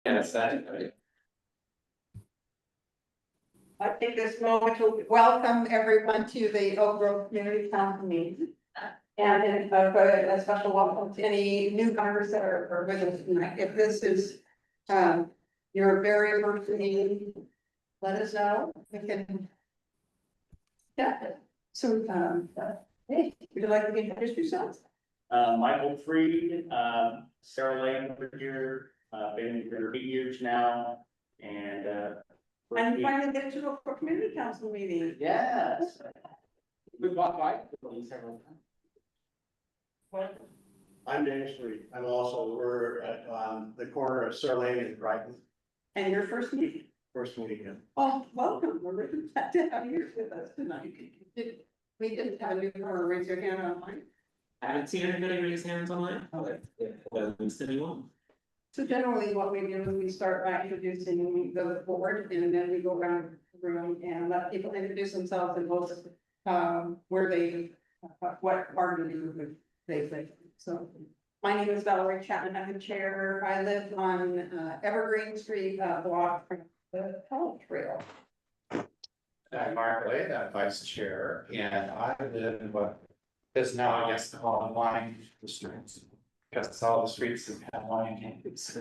And it's that. I take this moment to welcome everyone to the Oak Grove Community Council meeting. And a special welcome to any newcomers that are with us tonight. If this is your very first meeting, let us know. We can. Yeah, so hey, would you like to introduce yourselves? Michael Freed, Sarah Lane over here, been here 8 years now, and And finally get to go for community council meeting. yes. We've walked by the building several times. I'm Daniel Street. We're at the corner of Sir Lane and Brighton. And your first meeting. First meeting in. Oh, welcome. We're really glad to have you with us tonight. We didn't have a newcomer raise your hand online. I haven't seen anybody raise hands online. Anyone? So generally what we do is we start by introducing the board and then we go around the room and let people introduce themselves and most where they, what part of the group they live. So my name is Valerie Chapman. I'm the chair. I live on Evergreen Street, block from the College Trail. I'm Mark Lay, that vice chair, and I live in what is now, I guess, called Wine District. Because all the streets have wine campus.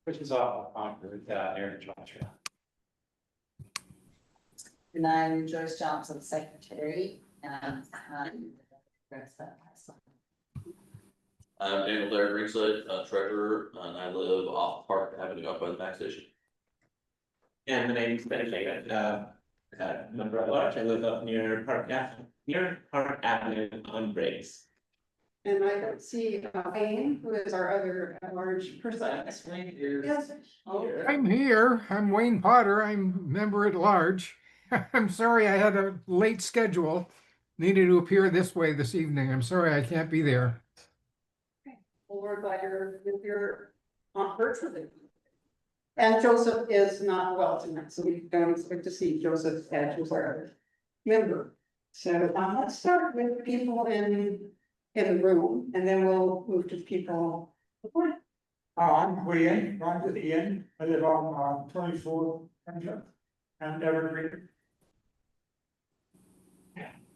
Which is all Concord, near the John Trail. And I'm Joyce Johnson, secretary, and I'm Daniel Blair Greenside, treasurer, and I live off Park Avenue up by the Max Station. And the name's Ben David, member at large. I live up near Park Avenue on Briggs. And I don't see Wayne, who is our other large person. Yes. I'm here. I'm Wayne Potter. I'm member at large. I'm sorry I had a late schedule. Needed to appear this way this evening. I'm sorry I can't be there. Well, we're glad you're on virtually. And Joseph is not well tonight, so we don't expect to see Joseph as our other member. So let's start with people in the room, and then we'll move to people. I'm Ian, right at the end. I live on 24 and Evergreen.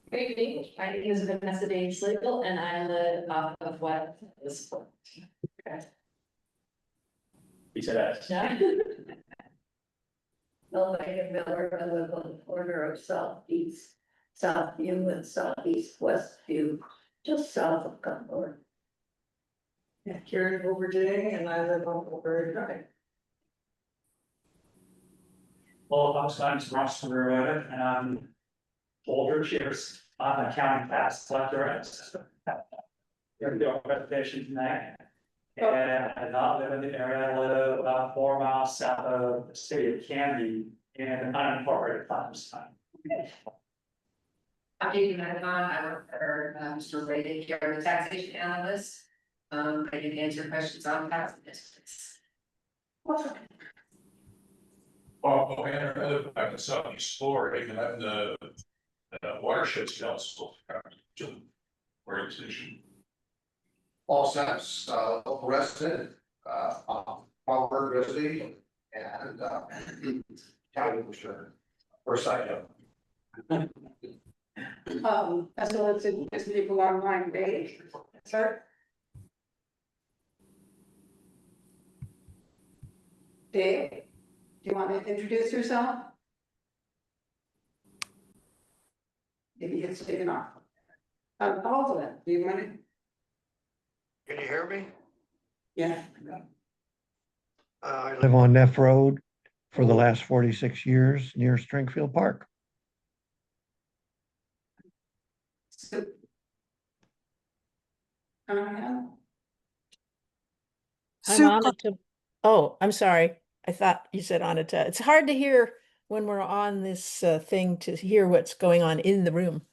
Great evening, my name is Vanessa Danes-Legal and I live off of what is. He said that. Yeah. Well, I live on the corner of Southeast View and Southeast West View, just south of Concord. Yeah, Karen Overding, and I live on Oakberry Drive. Well, I'm Ross Rivera, and I'm older, cheers. I'm a county tax collector. Here to do a presentation tonight. And I not live in the area. I live about 4 miles south of the city of Candy in an unincorporated farms. I'm Katie Madison, I work for Mr. Brady here, I'm a taxation analyst. I can answer questions on tax districts. Well, man, I live back in Southeast Florida, even at the watersheds council organization. All sense, local resident, Concord resident, and county commissioner. First item. As well as just people online, Dave. Sir? Dave, do you want to introduce yourself? Maybe it's taken off. Also, do you want to? Can you hear me? Yeah. I live on Neff Road for the last 46 years near Stringfield Park. So, I'm Anita. Oh, I'm sorry. I thought you said Anita. It's hard to hear when we're on this thing to hear what's going on in the room.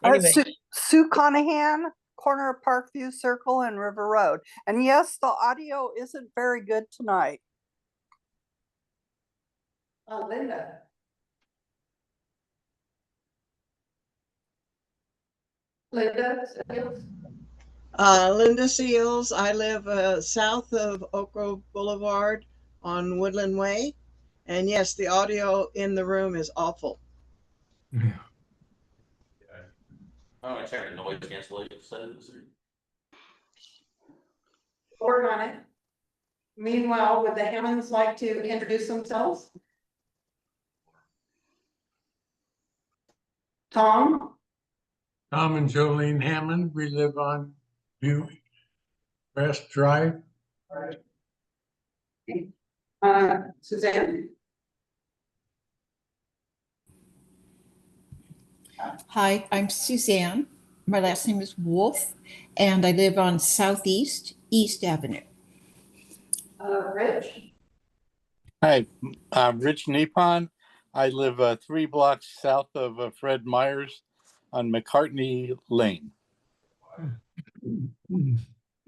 Anyway. Sue Conahan, corner of Parkview Circle and River Road. And yes, the audio isn't very good tonight. Linda. Linda. Linda Seals. I live south of Oak Grove Boulevard on Woodland Way. And yes, the audio in the room is awful. Oh, I checked the noise cancellation settings. Work on it. Meanwhile, would the Hammonds like to introduce themselves? Tom? Tom and Jolene Hammond, we live on View West Drive. Suzanne? Hi, I'm Suzanne. My last name is Wolf, and I live on Southeast East Avenue. Rich? Hi, I'm Rich Nippon. I live 3 blocks south of Fred Meyers on McCartney Lane. Didn't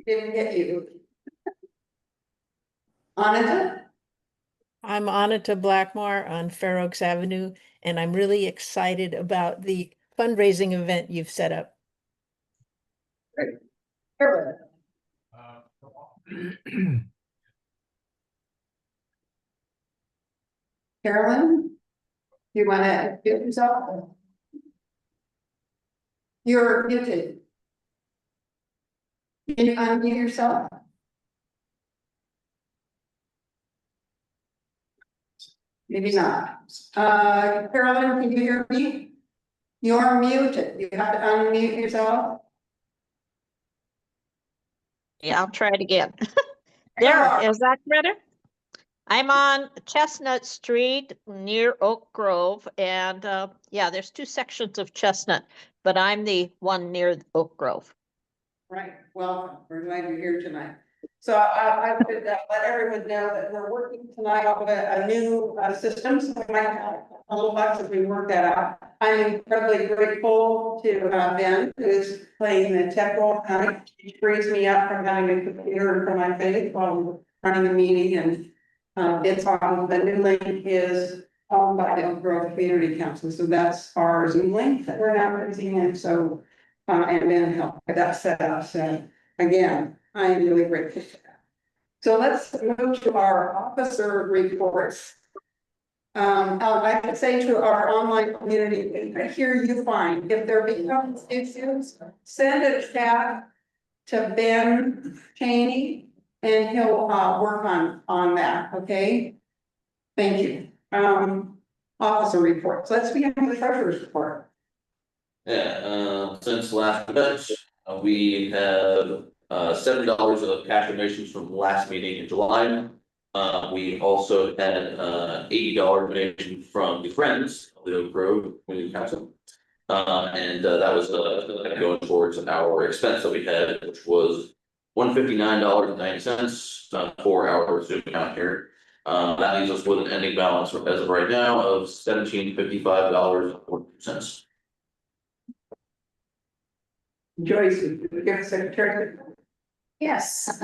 get you. Anita? I'm Anita Blackmore on Fair Oaks Avenue, and I'm really excited about the fundraising event you've set up. Great. Carolyn? You want to get yourself? You're muted. Can you unmute yourself? Maybe not. Carolyn, can you hear me? You're muted. You have to unmute yourself. Yeah, I'll try it again. There, is that better? I'm on Chestnut Street near Oak Grove, and yeah, there's 2 sections of Chestnut, but I'm the one near Oak Grove. Right, well, we're glad you're here tonight. So I would let everyone know that we're working tonight on a new system, so we might have a little bucks as we work that out. I'm incredibly grateful to Ben, who's playing the tech role. It frees me up from having a computer in front of my face while running a meeting, and it's on, the new link is owned by the Oak Grove Community Council, so that's our Zoom link that we're now using, and so and then help that set up. So again, I am really grateful for that. So let's move to our officer reports. I could say to our online community, here you find, if there becomes issues, send a chat to Ben Cheney and he'll work on that, okay? Thank you. Officer reports. Let's begin with the treasurer's report. Yeah, since last event, we have $7 of cash donations from the last meeting in July. We also had $80 donation from the Friends of the Oak Grove Community Council. And that was going towards our expense that we had, which was $159.90 for our Zoom account here. That leaves us with an ending balance as of right now of $1,755.42. Joyce, give secretary. Yes,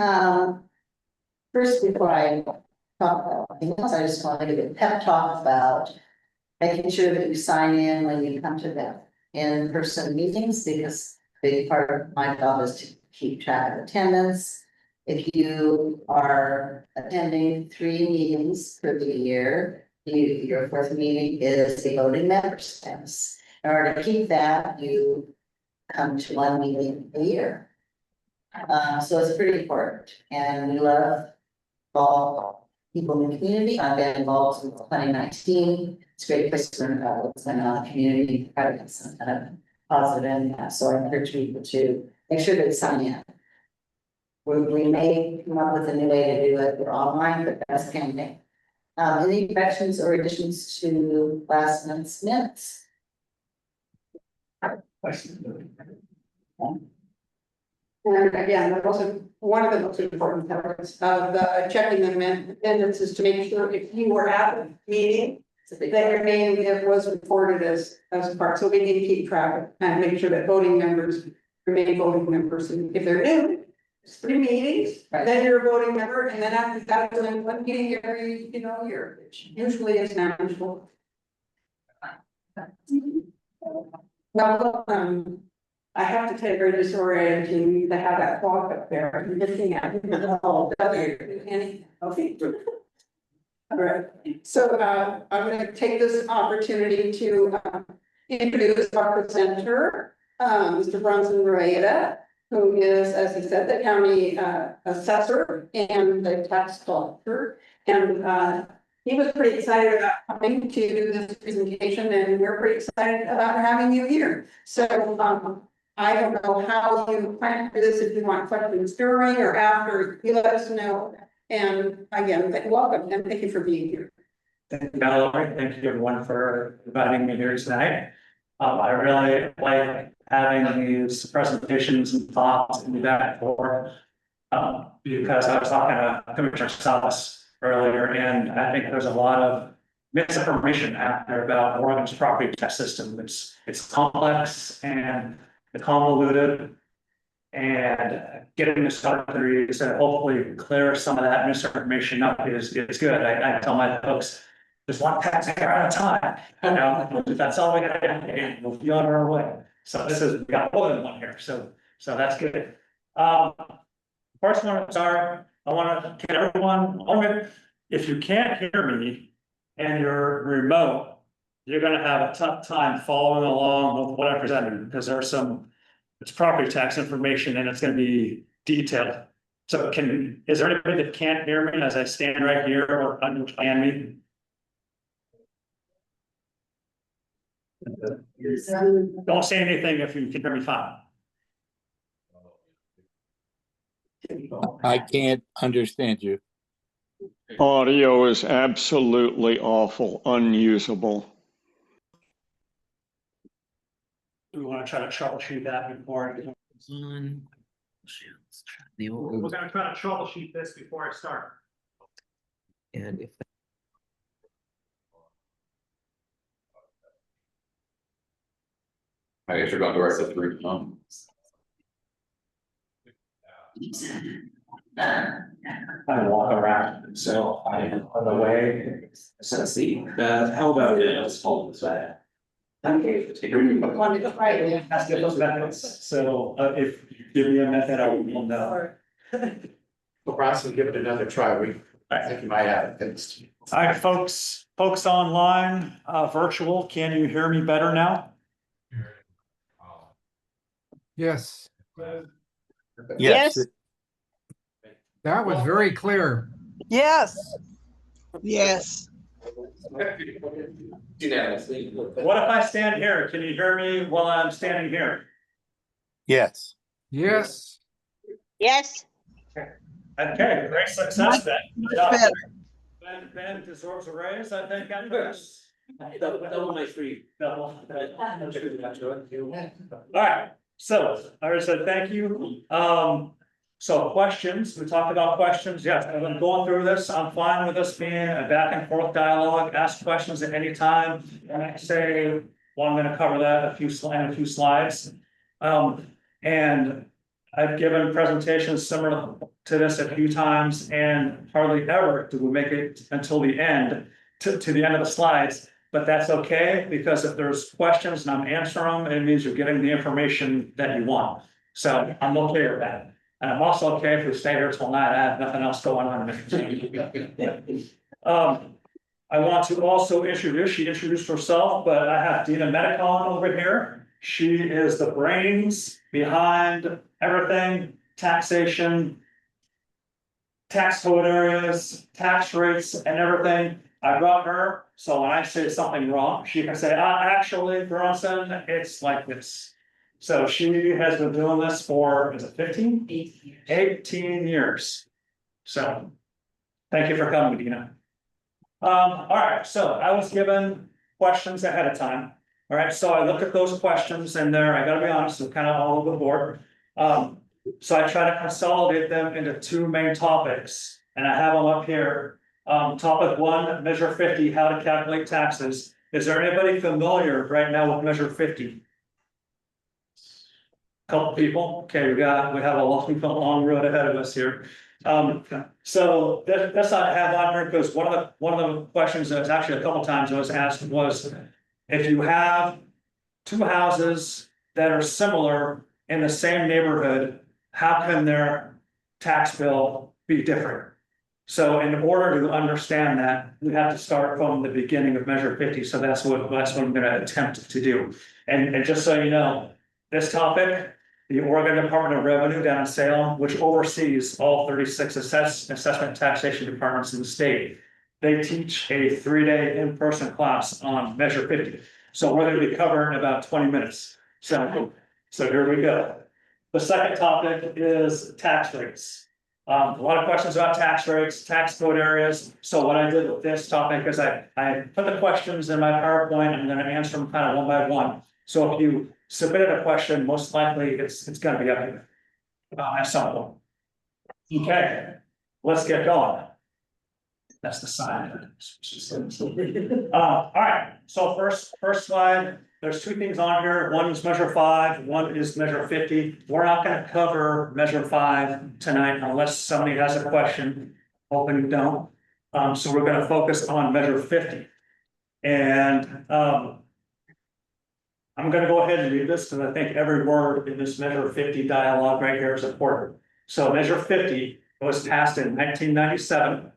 first, before I talk about anything else, I just want to give a pep talk about making sure that you sign in when you come to the in-person meetings, because a big part of my job is to keep track of attendance. If you are attending 3 meetings per year, your 4th meeting is a voting member status. In order to keep that, you come to 1 meeting a year. So it's pretty important, and we love all people in the community. I've been involved since 2019. It's a great place to learn about what's going on in the community, try to get some kind of positive impact. So I encourage people to make sure they sign in. We may come up with a new way to do it. We're online, but that's pending. Any corrections or additions to last month's minutes? And again, that was one of the most important parts of the checking the minutes is to make sure if you were at the meeting, that your name was reported as a part. So we need to keep track and make sure that voting members remain voting members. And if they're new, it's 3 meetings, then you're a voting member, and then after that, then 1 meeting every year, which usually is manageable. Well, I have to tell you, very disorienting to have that clock up there, and looking at it, all anything, okay. All right, so I'm gonna take this opportunity to introduce our presenter, Mr. Bronson Rueda, who is, as he said, the county assessor and the tax collector. And he was pretty excited about coming to do this presentation, and we're pretty excited about having you here. So I don't know how you plan for this, if you want questions during or after, you let us know. And again, welcome and thank you for being here. Thank you, Mallory. Thank you everyone for inviting me here tonight. I really like having these presentations and thoughts and back and forth. Because I was talking to Commissioner Salas earlier, and I think there's a lot of misinformation out there about Oregon's property tax system. It's complex and convoluted. And getting this started to hopefully clear some of that misinformation up is good. I tell my folks, just one taxpayer at a time, you know, if that's all we got to do, we'll be on our way. So we got more than one here, so that's good. First one to start, I want to get everyone, if you can't hear me and you're remote, you're gonna have a tough time following along with what I presented, because there's it's property tax information and it's gonna be detailed. So is there anybody that can't hear me as I stand right here or understand me? Don't say anything if you can hear me fine. I can't understand you. Audio is absolutely awful, unusable. Do we want to try to troubleshoot that before? We're gonna try to troubleshoot this before I start. And if I guess you're going directly through. I walk around, so I'm on the way. so see, how about let's hold this back. Okay, take a look. Ask if those methods, so if you give me a method, I will know. Well, Bronson, give it another try. I think you might have it fixed. All right, folks online, virtual, can you hear me better now? Yes, Yes. that was very clear. Yes. Yes. Unanimously. What if I stand here? Can you hear me while I'm standing here? Yes. Yes. Yes. Okay, great success then. Much better. Ben deserves a raise, I think, I'm good. Double my free. Double. All right, so I already said thank you. So questions, we talked about questions. Yes, I've been going through this. I'm fine with this being a back and forth dialogue. Ask questions at any time. And I say, well, I'm gonna cover that in a few slides. And I've given presentations similar to this a few times, and hardly ever do we make it until the end, to the end of the slides. But that's okay, because if there's questions and I'm answering them, it means you're getting the information that you want. So I'm okay with that. And I'm also okay if we stay here till night. I have nothing else going on. I want to also introduce, she introduced herself, but I have Dina Medicon over here. She is the brains behind everything, taxation, tax code areas, tax rates and everything. I brought her, so when I say something wrong, she can say, actually, Bronson, it's like this. So she has been doing this for, is it 15? 18 years. So thank you for coming, Dina. All right, so I was given questions ahead of time. All right, so I looked at those questions and I gotta be honest, they're kind of all over the board. So I try to consolidate them into two main topics, and I have them up here. Topic 1, Measure 50, how to calculate taxes. Is there anybody familiar right now with Measure 50? Couple people, okay, we have a long road ahead of us here. So this I have on here because one of the questions that was actually a couple times I was asked was, if you have two houses that are similar in the same neighborhood, how can their tax bill be different? So in order to understand that, we have to start from the beginning of measure 50. So that's what I'm gonna attempt to do. And just so you know, this topic, the Oregon Department of Revenue down in Salem, which oversees all 36 assessment taxation departments in the state, they teach a 3-day in-person class on measure 50. So we're gonna be covering about 20 minutes. So here we go. The second topic is tax rates. A lot of questions about tax rates, tax code areas. So what I did with this topic is I put the questions in my PowerPoint. I'm going to answer them kind of one by one. So if you submitted a question, most likely it's going to be up here at some point. Okay, let's get going. That's the sign. All right, so first slide, there's two things on here. One is measure 5, one is measure 50. We're not going to cover measure 5 tonight unless somebody has a question. Hoping you don't. So we're going to focus on measure 50. And I'm going to go ahead and read this because I think every word in this measure 50 dialogue right here is important. So measure 50 was passed in 1997.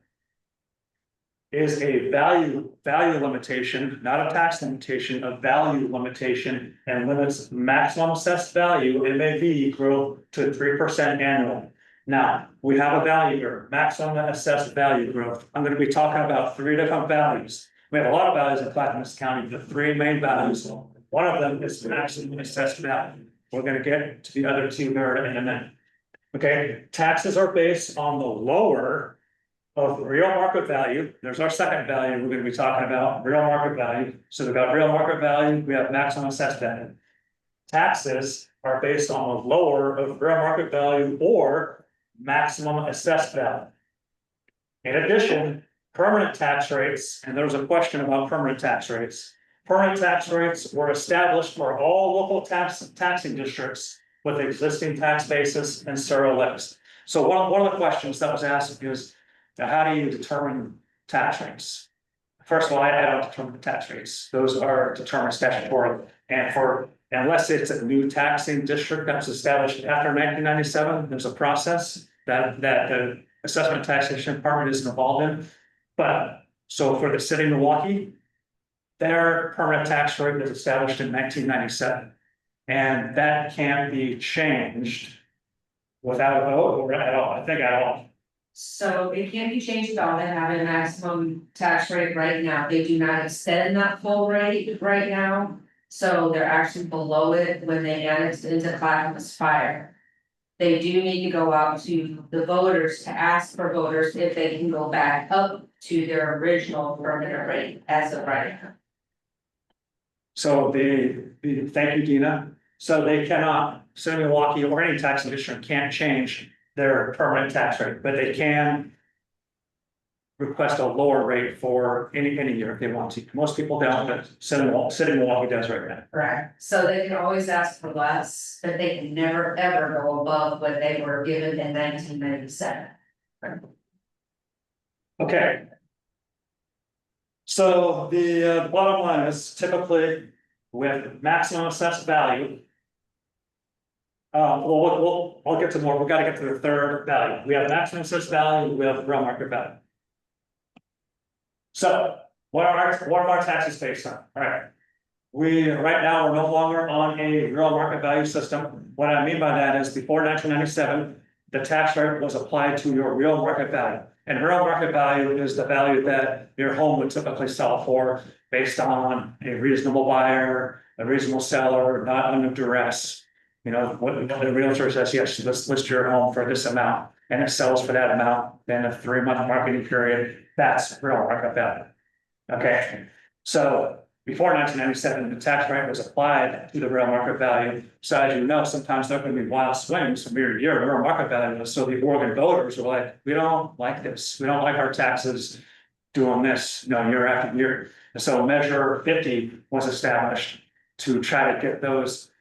Is a value limitation, not a tax limitation, a value limitation, and limits maximum assessed value, MAV, growth to 3% annually. Now, we have a value here, maximum assessed value growth. I'm going to be talking about 3 different values. We have a lot of values in Clackamas County, the 3 main values. One of them is maximum assessed value. We're going to get to the other 2 here in a minute. Okay, taxes are based on the lower of real market value. There's our second value we're going to be talking about, real market value. So we've got real market value, we have maximum assessed value. Taxes are based on the lower of real market value or maximum assessed value. In addition, permanent tax rates, and there was a question about permanent tax rates. Permanent tax rates were established for all local taxing districts with existing tax basis and serial lists. So one of the questions that was asked is, now, how do you determine tax rates? First of all, I don't determine the tax rates. Those are determined statutorily. And unless it's a new taxing district that's established after 1997, there's a process that the assessment taxation department is involved in. But so for the city of Milwaukee, their permanent tax rate was established in 1997. And that can't be changed without a vote or at all, I think at all. So it can't be changed at all. They have a maximum tax rate right now. They do not extend that full rate right now. So they're actually below it when they annexed into Clackamas Fire. They do need to go out to the voters to ask for voters if they can go back up to their original permanent rate as of right now. So thank you, Dina. So they cannot, City of Milwaukee or any taxing district can't change their permanent tax rate, but they can request a lower rate for any year if they want to. Most people don't, but City of Milwaukee does right now. Correct. So they can always ask for less, but they can never, ever go above what they were given in 1997. Okay. So the bottom line is typically with maximum assessed value. We'll get to more. We've got to get to the third value. We have maximum assessed value. We have real market value. So what are our taxes based on? All right. Right now we're no longer on a real market value system. What I mean by that is before 1997, the tax rate was applied to your real market value. And real market value is the value that your home would typically sell for based on a reasonable buyer, a reasonable seller, not under duress. You know, what the realtor says, yes, let's list your home for this amount, and it sells for that amount, then a 3-month marketing period, that's real market value. Okay, so before 1997, the tax rate was applied to the real market value. So as you know, sometimes there can be wild swings from year to year, real market value. So the Oregon voters were like, we don't like this. We don't like our taxes doing this, year after year. And so measure 50 was established to try to get those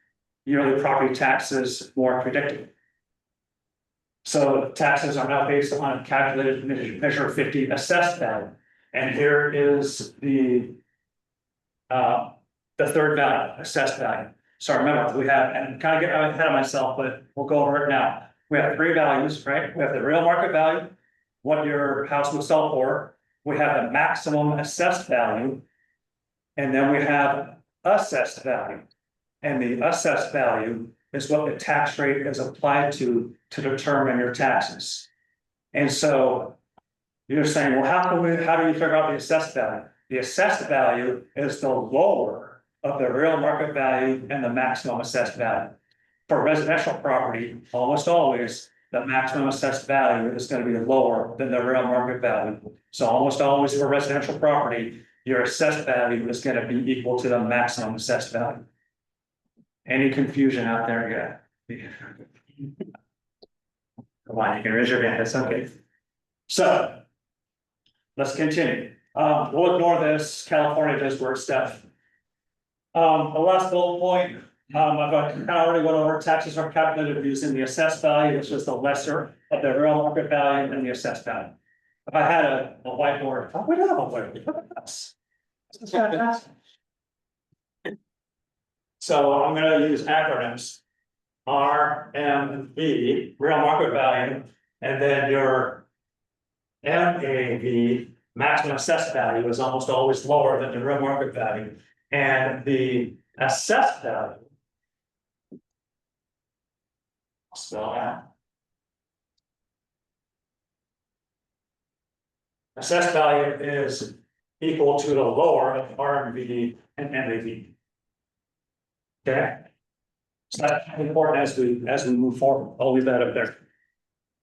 yearly property taxes more predictable. So taxes are now based on calculated measure 50 assessed value. And here is the third value, assessed value. So remember, we have, and kind of get ahead of myself, but we'll go over it now. We have three values, right? We have the real market value, what your house would sell for. We have the maximum assessed value. And then we have assessed value. And the assessed value is what the tax rate is applied to determine your taxes. And so you're saying, well, how do you figure out the assessed value? The assessed value is the lower of the real market value and the maximum assessed value. For residential property, almost always, the maximum assessed value is going to be lower than the real market value. So almost always for residential property, your assessed value is going to be equal to the maximum assessed value. Any confusion out there yet? Come on, you can raise your hand, it's okay. So, let's continue. We'll ignore this, California does work stuff. The last bullet point, I've already went over taxes are calculated using the assessed value, which is the lesser of the real market value and the assessed value. If I had a whiteboard, I would have a whiteboard, look at this. This is fantastic. So I'm gonna use acronyms. RMV, real market value, and then your MAV, maximum assessed value, is almost always lower than the real market value. And the assessed value, I'll spell out. Assessed value is equal to the lower of RMV and MAV. Okay. So that's important as we move forward. I'll leave that up there.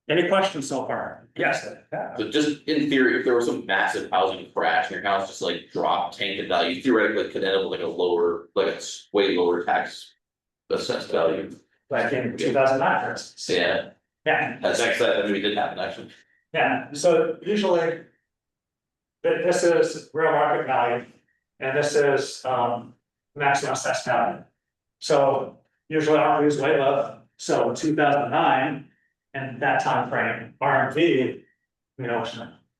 Any questions so far? Yes. So just in theory, if there was some massive housing crash and your house just like dropped, tanked in value, theoretically could end up with like a lower, like a way lower tax assessed value. Like in 2009, for instance. Yeah. Yeah. That's actually, that maybe did happen actually. Yeah, so usually. This is real market value, and this is maximum assessed value. So usually RMV is way low. So 2009 and that time frame, RMV,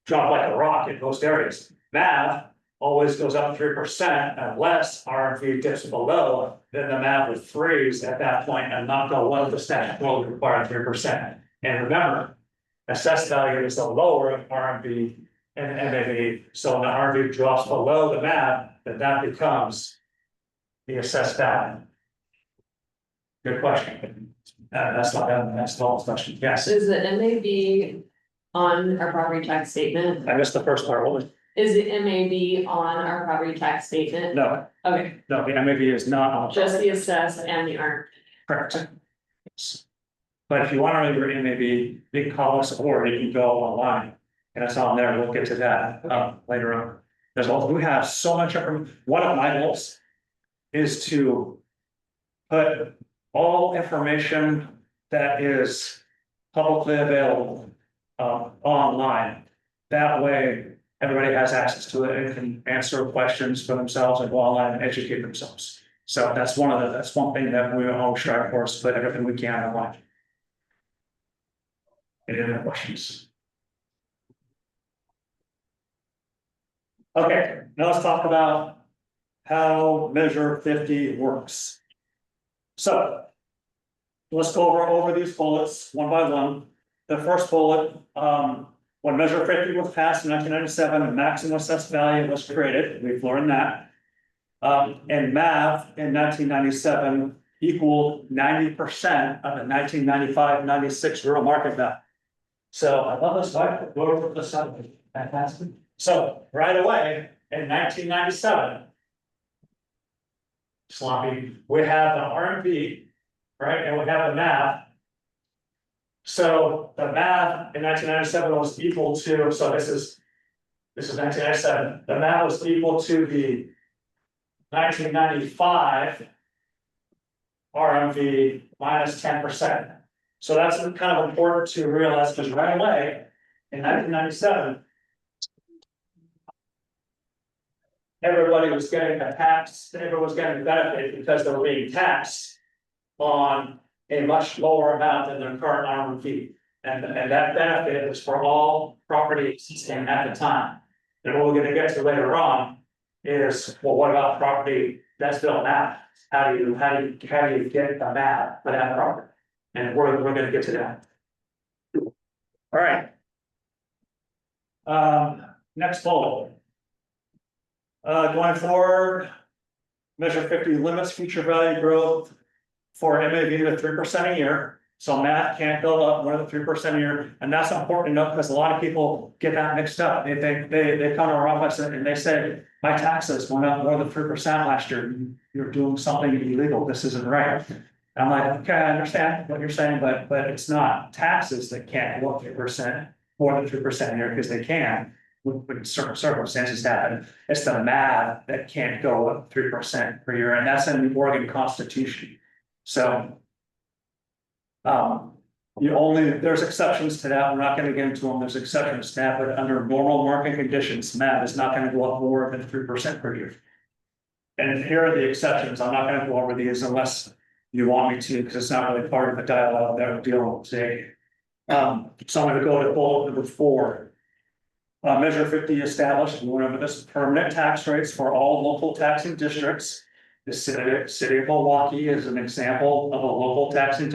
drop like a rock in most areas. MAV always goes up 3% unless RMV dips below, then the MAV would freeze at that point and not go 1% will require 3%. And remember, assessed value is the lower of RMV and MAV. So when the RMV drops below the MAV, then that becomes the assessed value. Good question. That's not the whole question. Yes. Is the MAV on our property tax statement? I missed the first part. What was? Is the MAV on our property tax statement? No. Okay, No, the MAV is not on. just the assessed and the earned. Correct. But if you want to know your MAV, you can call us or you can go online. And it's on there. We'll get to that later on. We have so much information. One of my goals is to put all information that is publicly available online. That way, everybody has access to it and can answer questions for themselves and go online and educate themselves. So that's one thing that we always strive for, is put everything we can online. Any other questions? Okay, now let's talk about how Measure 50 works. So let's go over these bullets one by one. The first bullet, when Measure 50 was passed in 1997, a maximum assessed value was created. We've learned that. And MAV in 1997 equaled 90% of the 1995-96 real market value. So I love this slide. Go over to the side. Fantastic. So right away in 1997, sloppy, we have the RMV, right, and we have a MAV. So the MAV in 1997 was equal to, so this is 1997. The MAV was equal to the 1995 RMV minus 10%. So that's kind of important to realize, because right away in 1997. Everybody was getting a tax, everyone was getting a benefit because they were being taxed on a much lower amount than their current RMV. And that benefit was for all property existing at the time. And what we're going to get to later on is, well, what about property that's built now? How do you get a map for that property? And we're gonna get to that. All right. Next bullet. Going forward, measure 50 limits future value growth for MAV to 3% a year. So math can't go up more than 3% a year, and that's important to know because a lot of people get that mixed up. They think they come to our office and they say, my taxes went up more than 3% last year. You're doing something illegal. This isn't right. And I'm like, okay, I understand what you're saying, but it's not taxes that can't go up 3%, more than 3% a year, because they can. When certain circumstances happen, it's the math that can't go up 3% per year, and that's in the Oregon Constitution. So there's exceptions to that. We're not going to get into them. There's exceptions to that, but under normal market conditions, math is not going to go up more than 3% per year. And here are the exceptions. I'm not going to go over these unless you want me to, because it's not really part of the dialogue that we're dealing with today. So I'm going to go to bullet number 4. Measure 50 established, whenever this permanent tax rates for all local taxing districts. The city of Milwaukee is an example of a local taxing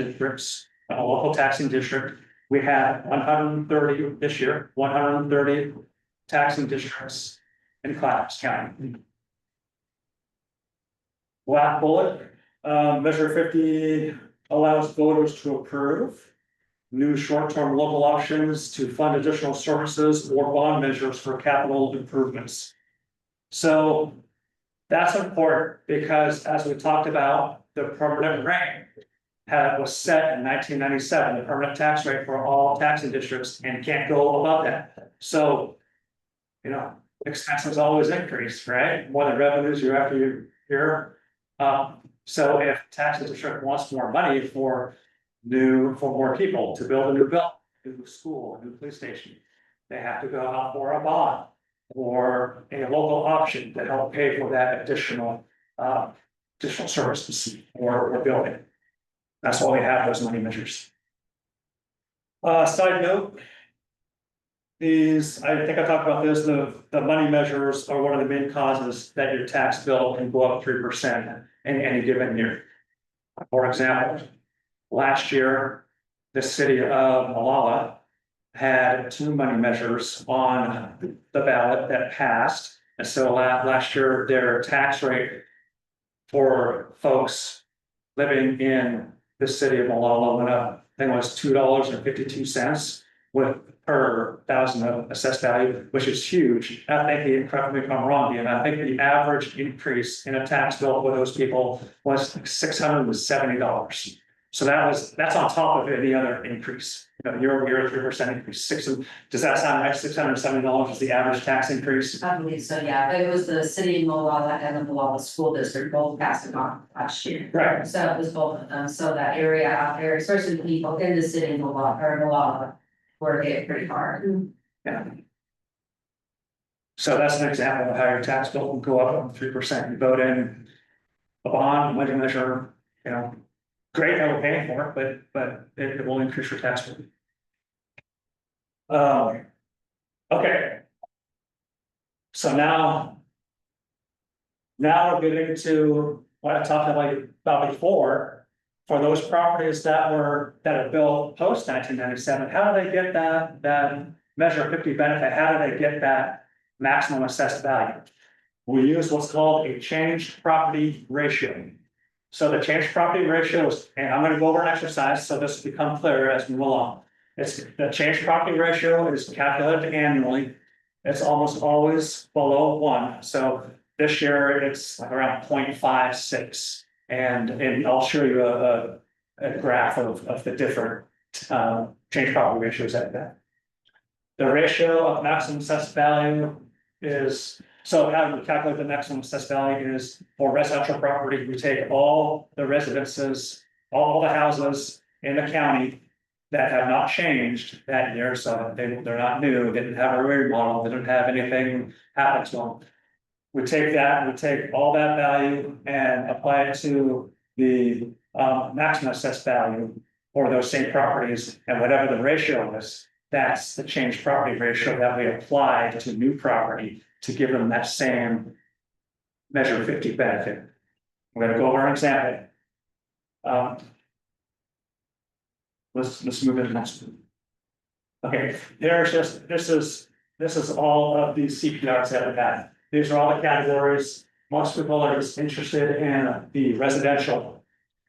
district. We have 130 this year, 130 taxing districts in Clackamas County. Black bullet, measure 50 allows voters to approve new short-term local options to fund additional services or bond measures for capital improvements. So that's important because, as we talked about, the permanent rate was set in 1997, the permanent tax rate for all taxing districts, and can't go above that. So, expenses always increase, right? More than revenues year after year. So if taxing district wants more money for more people to build a new building, a new school, a new police station, they have to go out for a bond or a local option to help pay for that additional services or building. That's why we have those money measures. Side note, I think I talked about this, the money measures are one of the main causes that your tax bill can go up 3% in any given year. For example, last year, the city of Malala had 2 money measures on the ballot that passed. And so last year, their tax rate for folks living in the city of Malala went up. I think it was $2.52 per thousand of assessed value, which is huge. I think, correct me if I'm wrong, and I think the average increase in a tax bill for those people was like $670. So that's on top of any other increase. Year over year, 3% increase. Does that sound right? $670 is the average tax increase? I believe so, yeah. It was the city of Malala and the Malala School District both passed it on last year. Right. So it was both of them. So that area out there, especially the people in the city of Malala were hit pretty hard. Yeah. So that's an example of how your tax bill will go up 3%. You vote in a bond, money measure, great that we're paying for it, but it will increase your tax bill. Okay. So now we're getting to what I talked about before. For those properties that are built post 1997, how do they get that measure 50 benefit? How do they get that maximum assessed value? We use what's called a changed property ratio. So the changed property ratio is, and I'm going to go over an exercise so this will become clearer as we move along. The changed property ratio is calculated annually. It's almost always below 1. So this year it's like around 0.56. And I'll show you a graph of the different changed property ratios at that. The ratio of maximum assessed value is, so how we calculate the maximum assessed value is for residential property, we take all the residences, all the houses in the county that have not changed that year, so they're not new, didn't have a remodel, didn't have anything happen to them. We take all that value and apply it to the maximum assessed value for those same properties, and whatever the ratio is, that's the changed property ratio that we apply to new property to give them that same measure 50 benefit. I'm gonna go over an example. Let's move to the next one. Okay, this is all of these CPRs that we have. These are all the categories. Most people are just interested in the residential.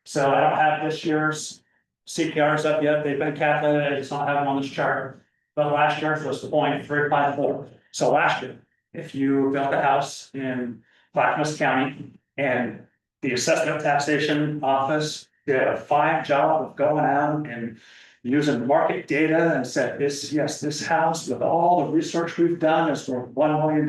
So I don't have this year's CPRs up yet. They've been calculated. I just don't have them on this chart. But last year was 0.354. So last year, if you built a house in Clackamas County and the assessment taxation office did a fine job of going out and using market data and said, this house with all the research we've done is worth $1 million.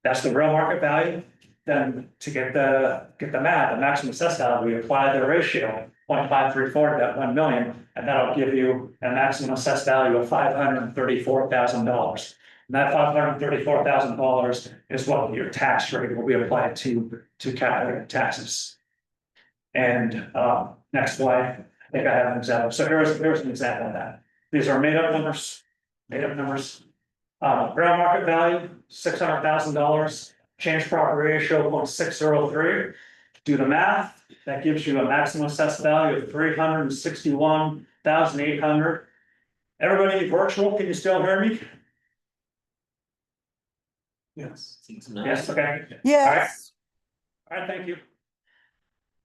That's the real market value. Then to get the math, the maximum assessed value, we apply the ratio 0.534 to that 1 million, and that'll give you a maximum assessed value of $534,000. And that $534,000 is what your tax rate will be applied to calculate taxes. And next slide, I think I have an example. So here's an example of that. These are made up numbers. Ground market value, $600,000. Change property ratio 0.603. Do the math. That gives you a maximum assessed value of $361,800. Everybody virtual, can you still hear me? Yes. Yes, okay. Yes. All right, thank you.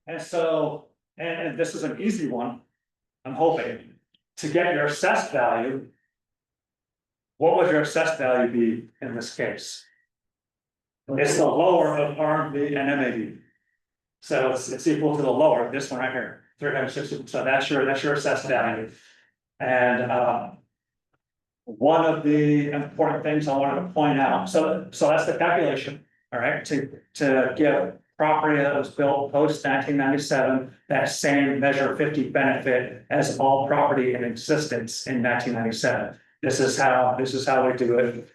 And so, and this is an easy one, I'm hoping, to get your assessed value. What would your assessed value be in this case? It's the lower of RMV and MAV. So it's equal to the lower, this one right here, 360, so that's your assessed value. And one of the important things I wanted to point out, so that's the calculation, all right, to give property that was built post 1997, that same measure 50 benefit as all property in existence in 1997. This is how we do it.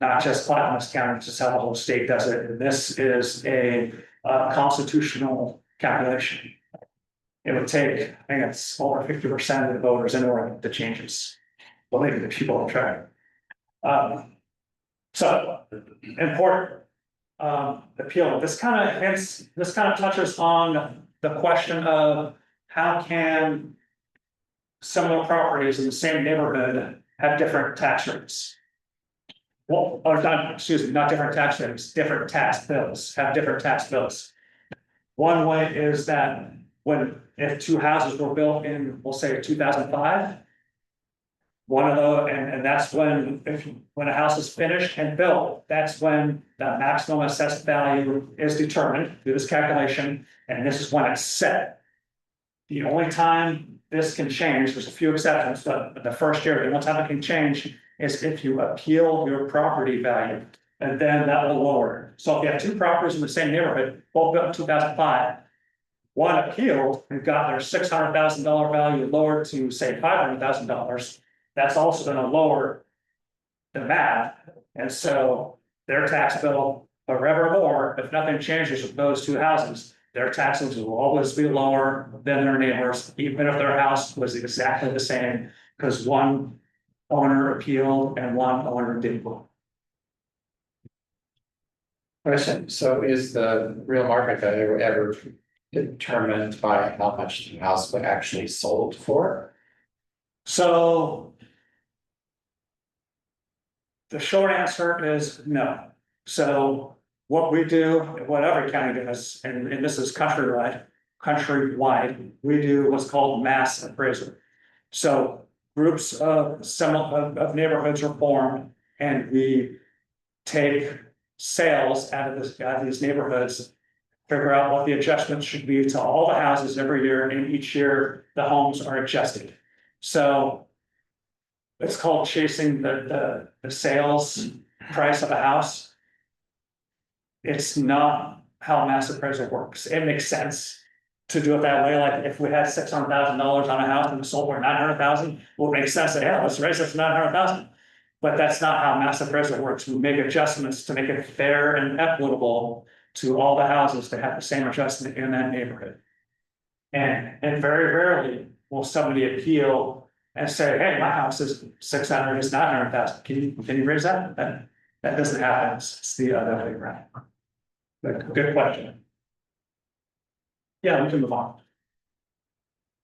Not just Clackamas County, this is how the whole state does it. And this is a constitutional calculation. It would take, I think it's over 50% of the voters in Oregon to change this. Believe me, the people will try. So important appeal. This kind of touches on the question of how can similar properties in the same neighborhood have different tax rates. Well, or not, excuse me, not different tax rates, different tax bills, have different tax bills. One way is that if two houses were built in, we'll say 2005. One of those, and that's when a house is finished and built, that's when the maximum assessed value is determined through this calculation, and this is when it's set. The only time this can change, there's a few exceptions, but the first year, the only time it can change is if you appeal your property value, and then that will lower. So if you have two properties in the same neighborhood, both built in 2005, one appealed and got their $600,000 value lowered to say $500,000, that's also going to lower the math. And so their tax bill forevermore, if nothing changes with those two houses, their taxes will always be lower than their neighbors, even if their house was exactly the same, because one owner appealed and one owner didn't. Question, so is the real market value ever determined by how much the house was actually sold for? So the short answer is no. So what we do, what every county does, and this is countrywide, we do what's called mass appraisal. So groups of neighborhoods are formed, and we take sales out of these neighborhoods, figure out what the adjustments should be to all the houses every year, and each year the homes are adjusted. So it's called chasing the sales price of a house. It's not how mass appraisal works. It makes sense to do it that way. Like if we had $600,000 on a house and we sold for 900,000, well, it makes sense that, yeah, let's raise it to 900,000. But that's not how mass appraisal works. We make adjustments to make it fair and equitable to all the houses to have the same adjustment in that neighborhood. And very rarely will somebody appeal and say, hey, my house is 600, it's 900,000. Can you raise that? That doesn't happen. It's the other way around. Good question. Yeah, we can move on.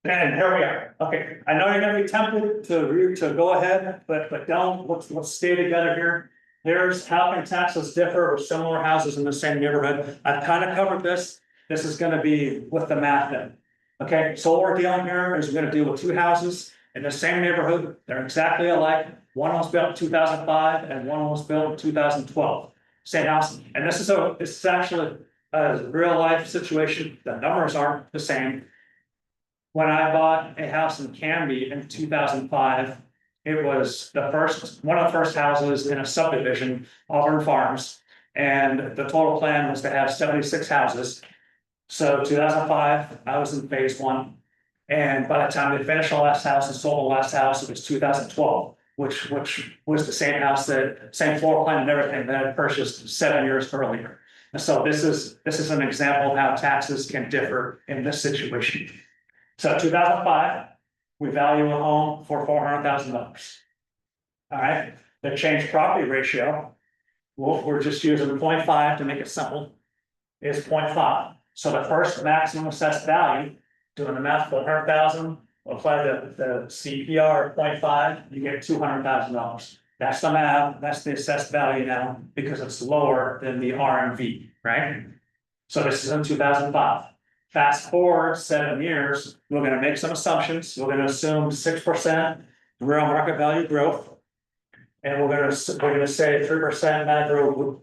And here we are. Okay, I know you're gonna be tempted to go ahead, but don't, let's stay together here. Here's how can taxes differ with similar houses in the same neighborhood. I've kind of covered this. This is gonna be with the math then. Okay, so what we're dealing here is we're gonna deal with two houses in the same neighborhood. They're exactly alike. One was built in 2005 and one was built in 2012. Same house. And this is actually a real life situation. The numbers aren't the same. When I bought a house in Canby in 2005, it was one of the first houses in a subdivision, Auburn Farms. And the total plan was to have 76 houses. So 2005, I was in phase one. And by the time they finished the last house and sold the last house, it was 2012, which was the same house same floor plan and everything that I had purchased 7 years earlier. And so this is an example of how taxes can differ in this situation. So 2005, we value a home for $400,000. All right, the change property ratio, we're just using 0.5 to make it simple, is 0.5. So the first maximum assessed value, doing the math, 400,000, apply the CPR 0.5, you get $200,000. That's the math, that's the assessed value now, because it's lower than the RMV, right? So this is in 2005. Fast forward 7 years, we're gonna make some assumptions. We're gonna assume 6% real market value growth. And we're gonna say 3%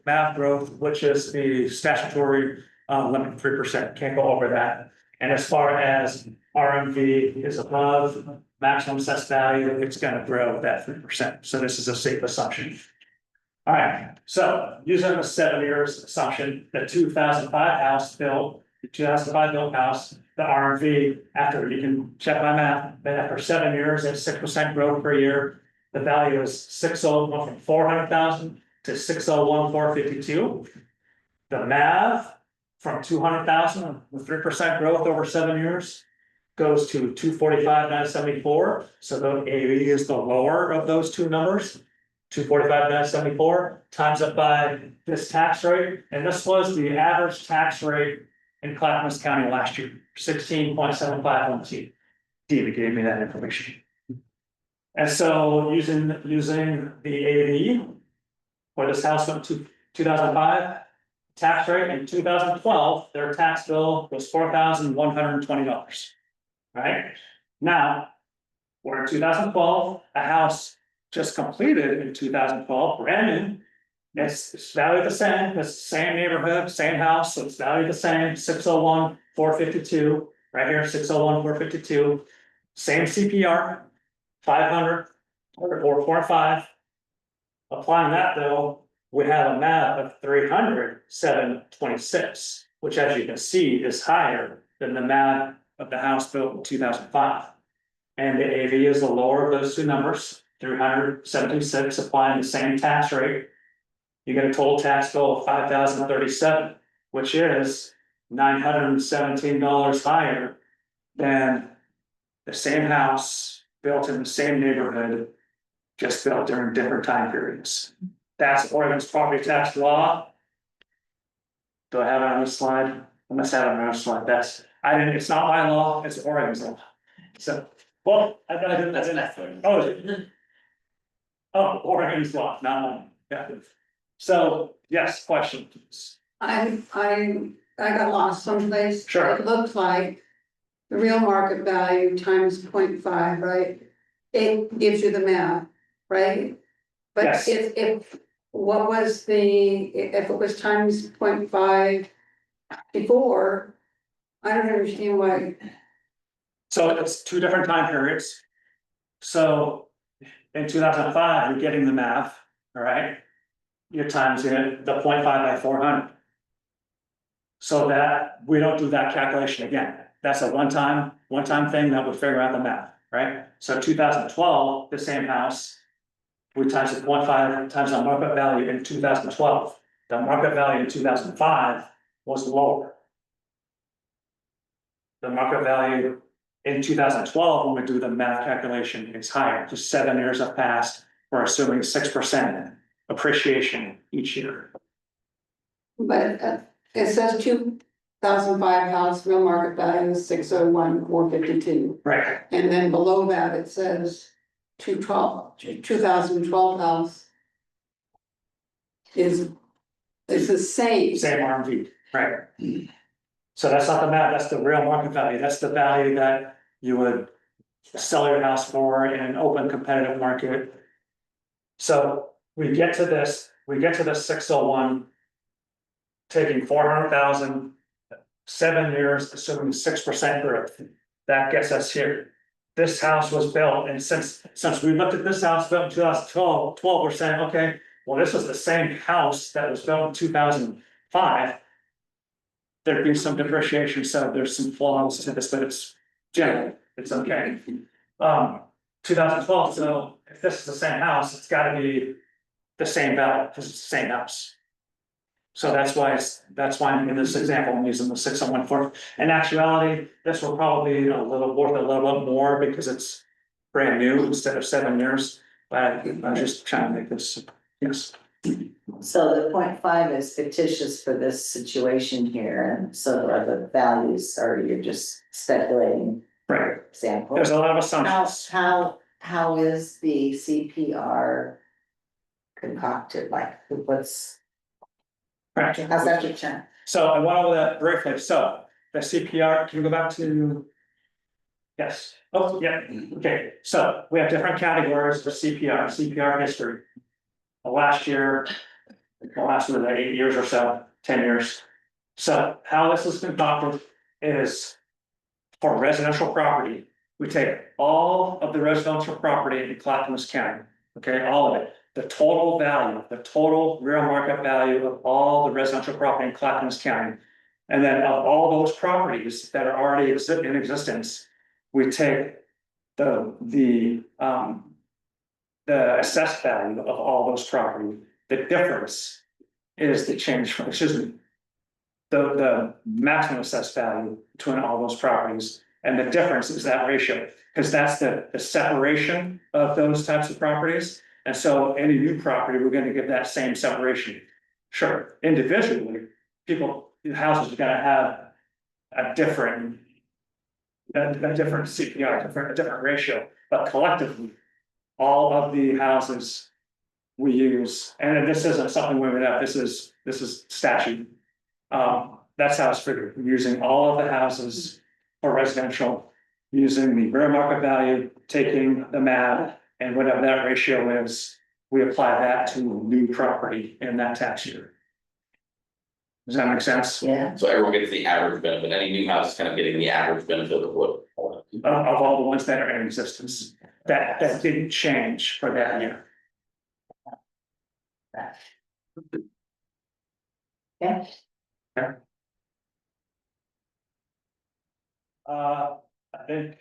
math growth, which is the statutory limit, 3%. Can't go over that. And as far as RMV is above maximum assessed value, it's gonna grow that 3%. So this is a safe assumption. All right, so using the 7 years assumption, the 2005 house built. 2005 built house, the RMV, after, you can check my math, but after 7 years at 6% growth per year, the value is 601 from 400,000 to 601,452. The MAV from 200,000 with 3% growth over 7 years goes to 245,974. So the AV is the lower of those two numbers. 245,974 times up by this tax rate, and this was the average tax rate in Clackamas County last year, 16.7512. David gave me that information. And so using the AV for this house from 2005 tax rate in 2012, their tax bill was $4,120. Right now, we're in 2012, a house just completed in 2012, brand new. It's valued the same, it's the same neighborhood, same house, so it's valued the same, 601,452, right here, 601,452. Same CPR, 500 or 4.5. Applying that though, we have a MAV of 300,726, which as you can see is higher than the MAV of the house built in 2005. And the AV is the lower of those two numbers, 376, applying the same tax rate. You get a total tax bill of $5,037, which is $917 higher than the same house built in the same neighborhood, just built during different time periods. That's Oregon's property tax law. Do I have it on this slide? I must have it on this slide. It's not my law, it's Oregon's law. So, well, I did that. Oh, Oregon's law, not mine. Yeah. So, yes, question please. I got lost someplace. Sure. It looks like the real market value times 0.5, right? It gives you the math, right? But Yes. if it was times 0.5 before, I don't understand why. So it's two different time periods. So in 2005, you're getting the math, all right? You're times it, the 0.5 by 400. So that, we don't do that calculation again. That's a one-time thing that would figure out the math, right? So 2012, the same house, we times the 0.5 times the market value in 2012. The market value in 2005 was lower. The market value in 2012, when we do the math calculation, is higher. Just 7 years have passed. We're assuming 6% appreciation each year. But It says 2005 house, real market value is 601,452. Right. And then below that, it says 2012 house is the same. Same RMV, right? So that's not the map, that's the real market value, that's the value that you would sell your house for in an open competitive market. So we get to this 601. Taking 400,000, 7 years, assuming 6% growth, that gets us here. This house was built, and since we looked at this house built in 2012, 12%, okay, well, this was the same house that was built in 2005. There'd be some depreciation, so there's some flaws to this, but it's generally, it's okay. 2012, so if this is the same house, it's gotta be the same value, because it's the same house. So that's why I'm in this example, I'm using the 601 In actuality, this will probably be worth a little bit more because it's brand new instead of 7 years. But I'm just trying to make this, yes. So the 0.5 is fictitious for this situation here, and so are the values, or you're just speculating? Right. Example. There's a lot of assumptions. How is the CPR concocted? Like, what's? Right. How's that determined? So I went over that briefly. So the CPR, can you go back to? Yes. Oh, yeah. Okay. So we have different categories for CPR history. Last 8 years or so, 10 years. So how this is concocted is for residential property, we take all of the residential property in Clackamas County, okay, all of it. The total value, the total real market value of all the residential property in Clackamas County. And then of all those properties that are already in existence, we take the assessed value of all those property. The difference is the change from, the maximum assessed value between all those properties. And the difference is that ratio, because that's the separation of those types of properties. And so any new property, we're going to give that same separation. Sure, individually, houses are going to have a different CPR, a different ratio, but collectively, all of the houses we use, and this isn't something we would have, this is statute. That's how it's figured, we're using all of the houses for residential, using the fair market value, taking the MAB, and whatever that ratio is, we apply that to new property in that tax year. Does that make sense? Yeah. So everyone gets the average benefit, any new house is kind of getting the average benefit of what? Of all the ones that are in existence, that didn't change for that year. Yeah. I think,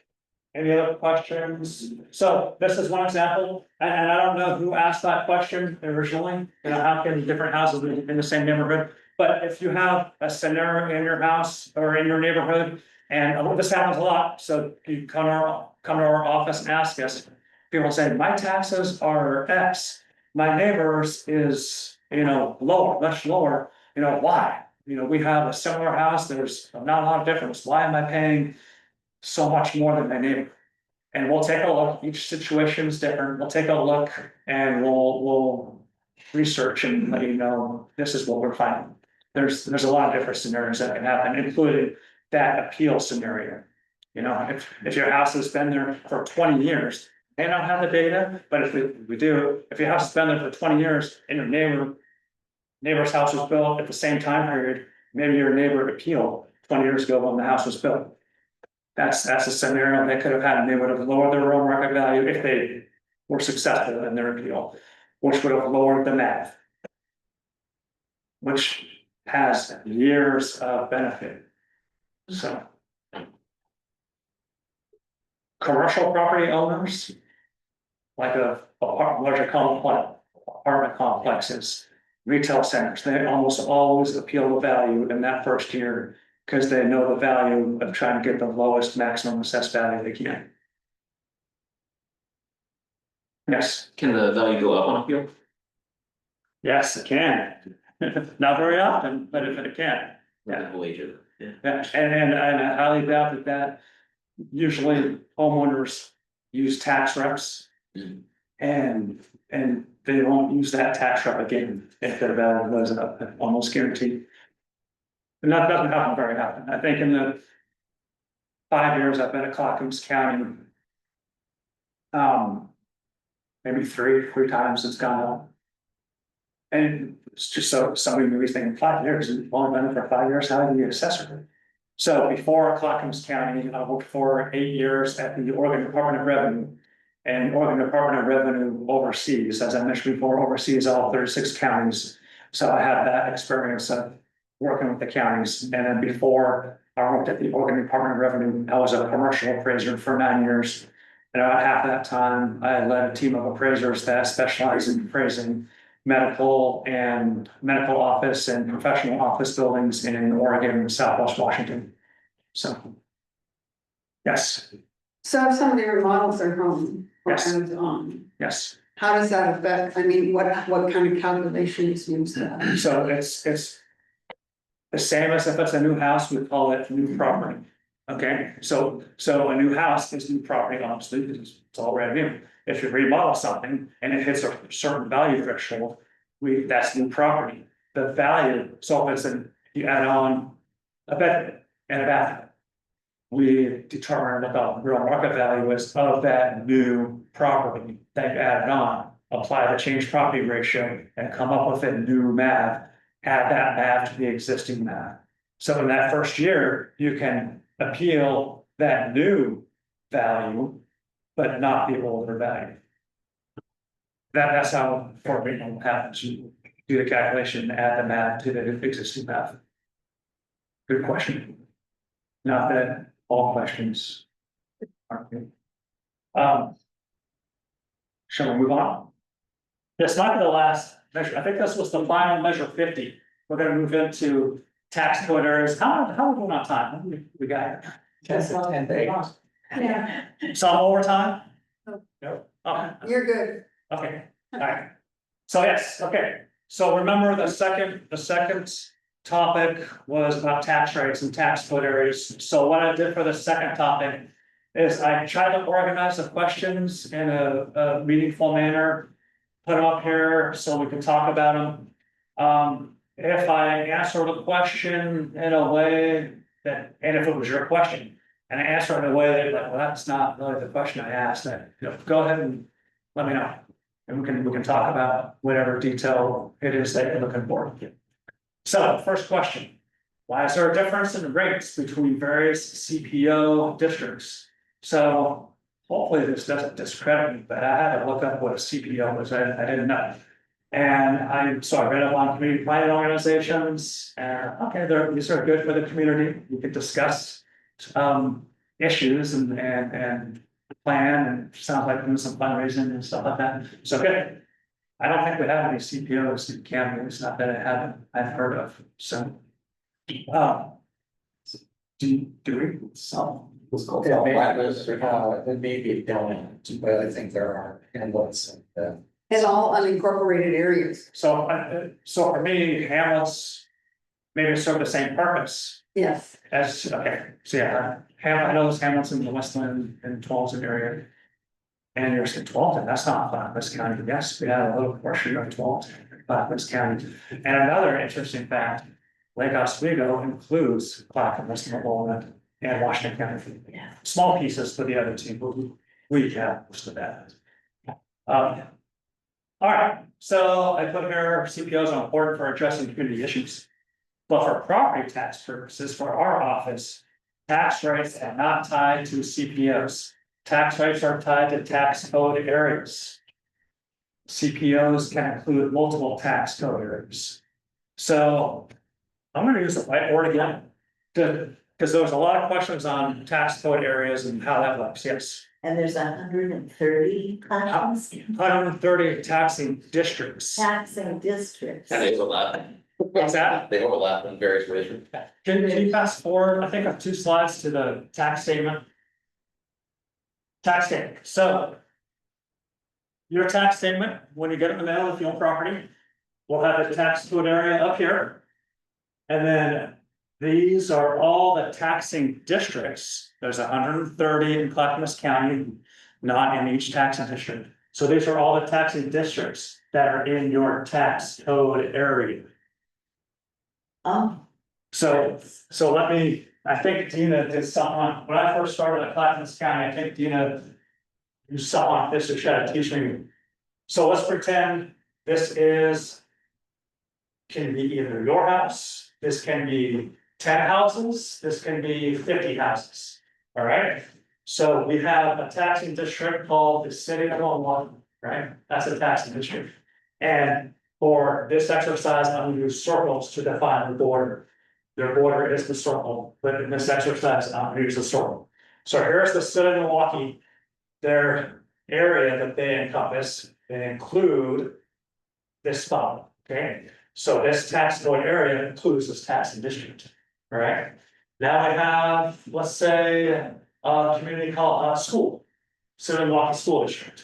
any other questions? So this is one example, and I don't know who asked that question originally, how can different houses in the same neighborhood? But if you have a scenario in your house or in your neighborhood, and this happens a lot, so you come to our office and ask us, people say, my taxes are X, my neighbor's is, lower, much lower, why? We have a similar house, there's not a lot of difference, why am I paying so much more than my neighbor? And we'll take a look, each situation is different, we'll take a look and we'll research and let you know, this is what we're finding. There's a lot of different scenarios that can happen, including that appeal scenario. If your house has been there for 20 years, may not have the data, but if we do, if your house has been there for 20 years and your neighbor's house was built at the same time period, maybe your neighbor appealed 20 years ago when the house was built. That's a scenario they could have had, and they would have lowered their real market value if they were successful in their appeal, which would have lowered the math, which has years of benefit. So commercial property owners, like a larger apartment complexes, retail centers, they almost always appeal the value in that first year because they know the value of trying to get the lowest maximum assessed value they can. Yes. Can the value go up on appeal? Yes, it can. Not very often, but if it can. Yeah. Wager, yeah. Yeah, and I highly doubt that usually homeowners use tax reps. And they won't use that tax rep again if their value goes up, almost guaranteed. And that doesn't happen very often. I think in the 5 years I've been at Clackamas County. Maybe three times it's gone up. And it's just so somebody maybe thinking 5 years, you've only been for 5 years, how do you assessor? So before Clackamas County, I worked for 8 years at the Oregon Department of Revenue. And Oregon Department of Revenue oversees, as I mentioned before, oversees all 36 counties. So I have that experience of working with the counties. And then before I worked at the Oregon Department of Revenue, I was a commercial appraiser for 9 years. And about half that time, I led a team of appraisers that specialize in appraising medical office and professional office buildings in Oregon and Southwest Washington. So, yes. So if somebody remodels their home or Yes. adds on, Yes. how does that affect, I mean, what kind of calculations use that? So it's the same as if it's a new house, we call it new property. Okay, so a new house is new property, obviously, because it's already new. If you remodel something and it hits a certain value threshold, that's new property. The value, so if you add on a bed and a bathroom, we determine what the real market value is of that new property that you added on. Apply the change property ratio and come up with a new math, add that math to the existing math. So in that first year, you can appeal that new value, but not the older value. That's how for people happens. You do the calculation, add the math to the existing math. Good question. Not that all questions are good. Shall we move on? This might be the last measure. I think this was the final measure 50. We're gonna move into tax code areas. How are we doing on time? We got 10 days. Yeah. Some overtime? No. Okay. You're good. Okay, all right. So yes, okay. So remember the second topic was about tax rates and tax code areas. So what I did for the second topic is I tried to organize the questions in a meaningful manner. Put them up here so we can talk about them. If I answer the question in a way that, and if it was your question, and I answer it in a way that like, well, that's not really the question I asked, then go ahead and let me know. And we can talk about whatever detail it is that you're looking for. So, first question. Why is there a difference in rates between various CPO districts? So hopefully this doesn't discredit me, but I had to look up what a CPO was. I didn't know. And I read up on community planning organizations, and okay, these are good for the community. We could discuss issues and plan, and sounds like doing some fundraising and stuff like that. So good. I don't think we have any CPOs in Canada. It's not that I've heard of. So, do we? Some. It may be down, but I think there are hamlets And all unincorporated areas. So for me, hamlets maybe serve the same purpose. Yes. As, okay, so yeah, I know there's hamlets in the Westland and Tualatin area. And you're saying Tualatin, that's not Clackamas County. Yes, we had a little portion of Tualatin, Clackamas County. And another interesting fact, Lake Oswego includes Clackamas, Multnomah, and Washington County. Yeah. Small pieces for the other two, but we have most of that. All right, so I put here CPOs are important for addressing community issues. But for property tax purposes, for our office, tax rates are not tied to CPOs. Tax rates are tied to tax code areas. CPOs can include multiple tax code areas. So I'm going to use the whiteboard again, because there was a lot of questions on tax code areas and how that looks. Yes. And there's 130 classes, 130 taxing districts. taxing districts. And they overlap. What's that? They overlap in various ways. Can you fast forward, I think, 2 slides to the tax statement? Tax statement. So your tax statement, when you get it in the mail, if you own property, will have the tax code area up here. And then these are all the taxing districts. There's 130 in Clackamas County, not in each taxing district. So these are all the taxing districts that are in your tax code area. So let me, I think Dina did something, when I first started at Clackamas County, I think Dina, you saw this to try to teach me. So let's pretend this is, can be either your house, this can be 10 houses, this can be 50 houses, all right? So we have a taxing district called the city of Milwaukee, right? That's a taxing district. And for this exercise, I'm gonna use circles to define the border. Their border is the circle, but in this exercise, I'm gonna use the circle. So here's the city of Milwaukee. Their area that they encompass, they include this spot, okay? So this tax code area includes this taxing district, all right? Now I have, let's say, a community called school, City of Milwaukee School District.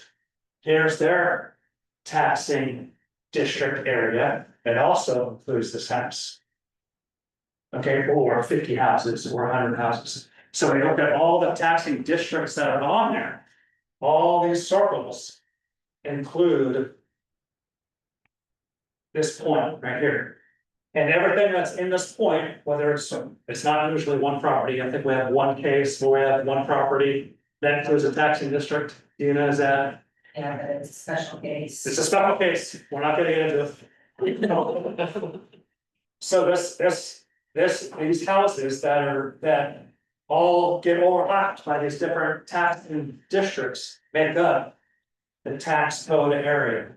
Here's their taxing district area. It also includes this house. Okay, or 50 houses or 100 houses. So we look at all the taxing districts that are on there. All these circles include this point right here. And everything that's in this point, whether it's not usually one property. I think we have one case where we have one property that includes a taxing district. Dina, is that? Yeah, but it's a special case. It's a special case. We're not getting into it. So these houses that all get overlapped by these different taxing districts make up the tax code area.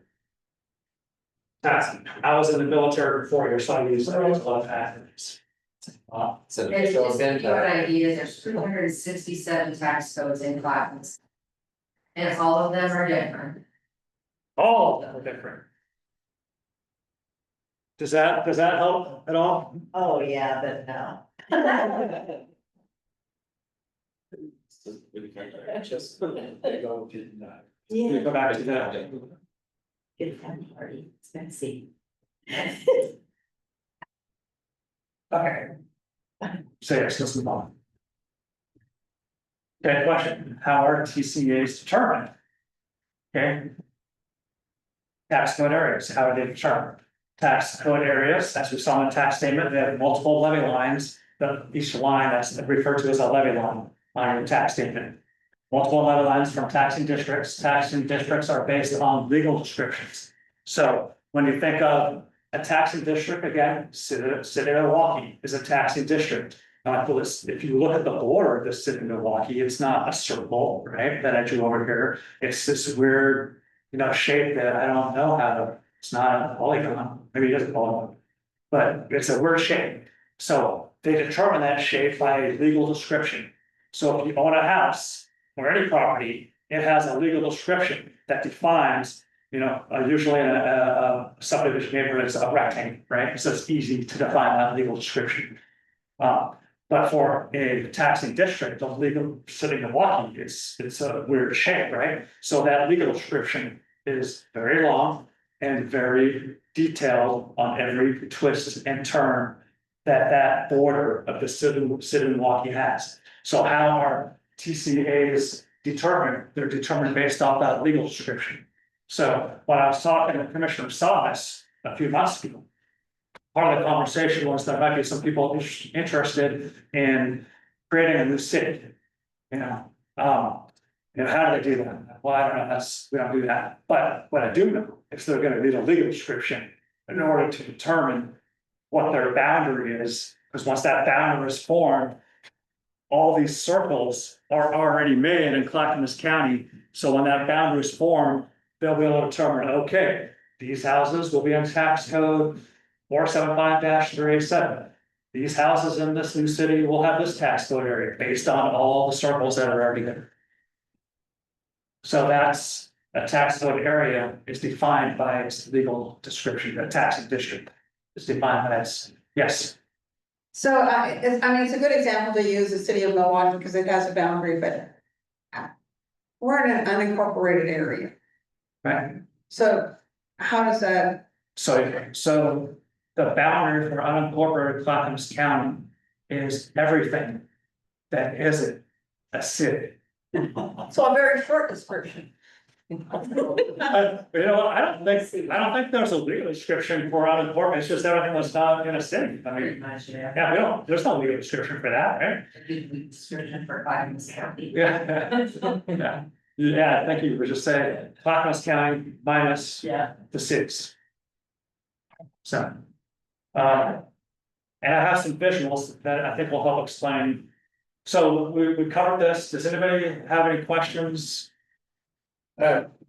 I was in the military before here, so I use a lot of acronyms. So And just to give you an idea, there's 267 tax codes in Clackamas. And all of them are different. All of them are different. Does that help at all? Oh, yeah, but no. Just Go back to that. Good family party, it's messy. Okay. So yes, let's move on. Okay, question, how are TCAs determined? Okay. Tax code areas, how are they determined? Tax code areas, as we saw in the tax statement, they have multiple levy lines, but each line that's referred to as a levy line on your tax statement. Multiple levy lines from taxing districts. Taxing districts are based on legal descriptions. So when you think of a taxing district, again, City of Milwaukee is a taxing district. Now, if you look at the border of the city of Milwaukee, it's not a circle, right? That I drew over here. It's this weird, shape that I don't know how to. It's not a polygon. Maybe it is a polygon, but it's a weird shape. So they determine that shape by legal description. So if you own a house or any property, it has a legal description that defines, usually in a subdivision neighborhood, it's a rectangle, right? So it's easy to define that legal description. But for a taxing district, the legal city of Milwaukee, it's a weird shape, right? So that legal description is very long and very detailed on every twist and turn that border of the city of Milwaukee has. So how are TCAs determined? They're determined based off that legal description. So when I was talking to Commissioner Salas a few months ago, part of the conversation was there might be some people interested in creating a new city. How do they do that? Well, I don't know, we don't do that. But what I do know is they're gonna need a legal description in order to determine what their boundary is, because once that boundary is formed, all these circles are already made in Clackamas County. So when that boundary is formed, they'll be able to determine, okay, these houses will be in tax code 475-387. These houses in this new city will have this tax code area based on all the circles that are already there. So that's a tax code area is defined by its legal description. A taxing district is defined by its, yes. So, it's a good example to use the city of Milwaukee because it has a boundary, but we're in an unincorporated area. Right. So how does that? So the boundary for unincorporated Clackamas County is everything that isn't a city. So a very short description. You know what, I don't think there's a legal description for unincorporated, it's just everything that's not in a city, I mean. Yeah, there's no legal description for that, right? Description for Clackamas County. Yeah. Yeah, thank you for just saying, Clackamas County minus the cities. So. And I have some visuals that I think will help explain. So we covered this, does anybody have any questions?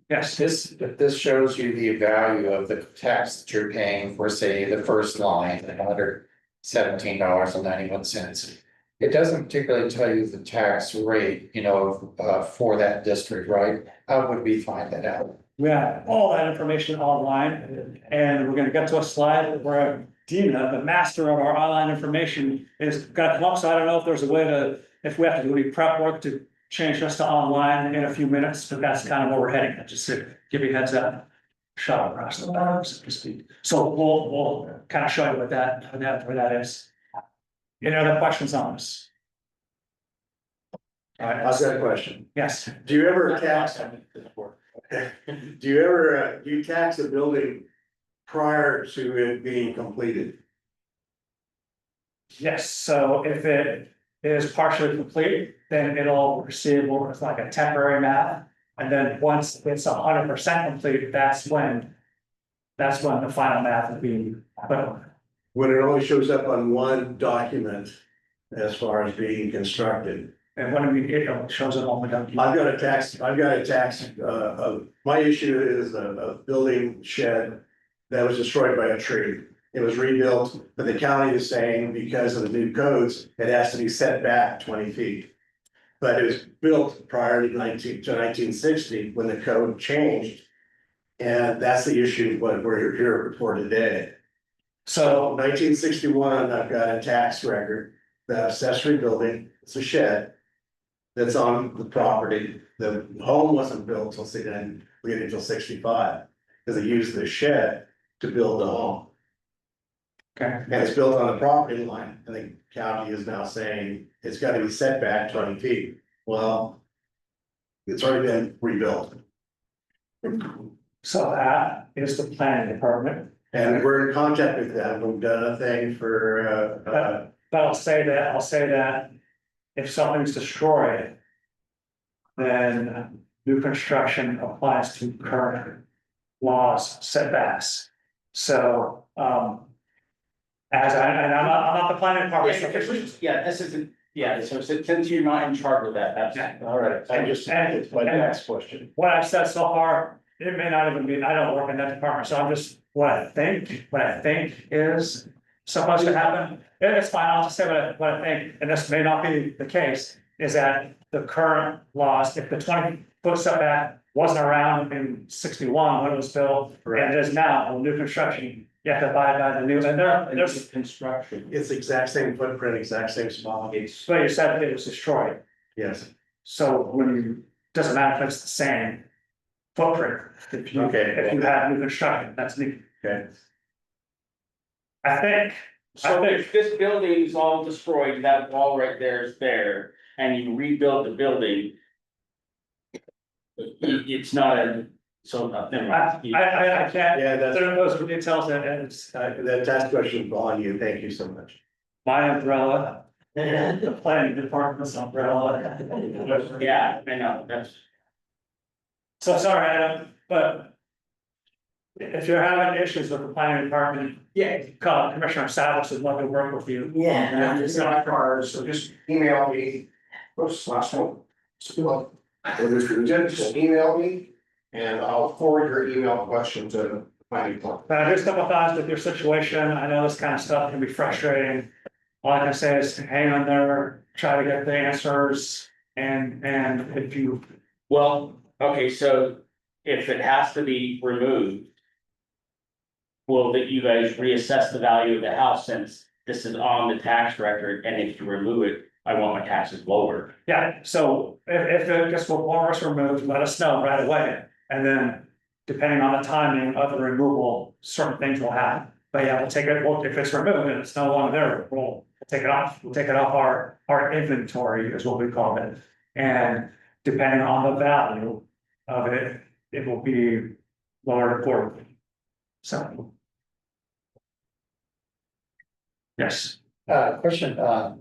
Yes. This shows you the value of the tax that you're paying for, say, the first line, $117.91. It doesn't particularly tell you the tax rate, for that district, right? How would we find that out? We have all that information online, and we're gonna get to a slide where Dina, the master of our online information, is gonna come up, so I don't know if there's a way to, if we have to do any prep work to change this to online in a few minutes, but that's kind of where we're heading, just to give you a heads up. Shot across the bow, so to speak. So we'll kind of show you what where that is. Any other questions on this? All right, I've got a question. yes. Do you ever tax? Do you tax a building prior to it being completed? Yes, so if it is partially complete, then it'll receive what is like a temporary map. And then once it's 100% complete, that's when the final map will be put on. When it only shows up on one document as far as being constructed. And when it shows up on the document. I've got a tax, my issue is a building shed that was destroyed by a tree. It was rebuilt, but the county is saying because of the new codes, it has to be set back 20 feet. But it was built prior to 1960 when the code changed. And that's the issue, what we're here for today. So 1961, I've got a tax record, the accessory building, it's a shed. That's on the property, the home wasn't built till until 65, because they used the shed to build the home. Okay. And it's built on the property line, and the county is now saying it's gotta be set back 20 feet, well. It's already been rebuilt. So that is the planning department. And we're in contact with them, we've done a thing for, But I'll say that if something's destroyed, then new construction applies to current laws, setbacks. So, I'm not the planning department. So since you're not in charge of that, that's. all right, it's my next question. What I've said so far, it may not even be, I don't work in that department, so I'm just, what I think is supposed to happen. It's fine, I'll just say what I think, and this may not be the case, is that the current laws, if the 20-foot setback wasn't around in 61 when it was built, and it is now, new construction, you have to abide by the new, and there's Construction, it's the exact same footprint, exact same small gates. but you said it was destroyed, Yes. so doesn't matter if it's the same footprint. If you have new construction, that's new. Okay. I think. So if this building is all destroyed, that wall right there is there, and you rebuild the building. It's not a, so never mind. I can't. Yeah, that's- Those are details and it's, That task question is on you, thank you so much. my umbrella. The planning department's umbrella. Yeah, I know, that's. So sorry, Adam, but. If you're having issues with the planning department, call Commissioner Savis would love to work with you. Yeah, it's not cars, so just email me. What's the last one? Just email me and I'll forward your email question to the planning department. But here's a couple thoughts with your situation. I know this kind of stuff can be frustrating. All I can say is hang on there, try to get the answers, and if you. Well, okay, so if it has to be removed. Will that you guys reassess the value of the house since this is on the tax record, and if you remove it, I want my taxes lower. Yeah, so if it gets more removed, let us know right away, and then depending on the timing of the removal, certain things will happen. But yeah, we'll take it, if it's removed and it's no longer there, we'll we'll take it off our inventory is what we call it. And depending on the value of it, it will be lowered accordingly. So. Yes. Question on,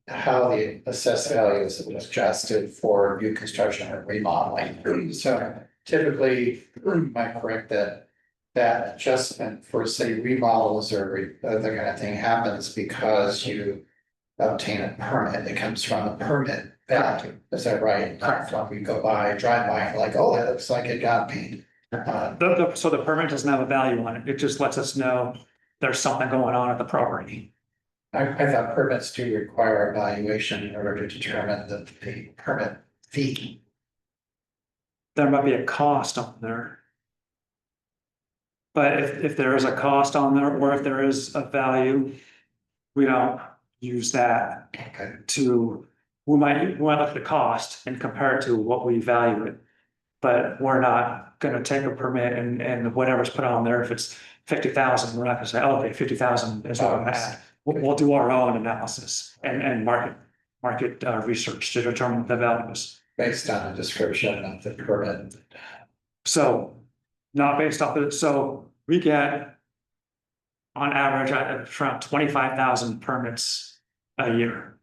how the assessed value is adjusted for new construction or remodeling. So typically, am I correct that that adjustment for say remodels or that kind of thing happens because you obtain a permit, it comes from the permit value, is that right? Not from we go by, drive by, like, oh, that looks like it got paid. So the permit doesn't have a value on it, it just lets us know there's something going on at the property. I thought permits do require evaluation in order to determine the permit fee. There might be a cost on there. But if there is a cost on there, or if there is a value, we don't use that to, we might look at the cost and compare it to what we value it. But we're not gonna take a permit and whatever's put on there, if it's 50,000, we're not gonna say, oh, okay, 50,000 is what I'm at. We'll do our own analysis and market research to determine the values. Based on a description of the permit. So, not based off of it, so we get on average, around 25,000 permits a year.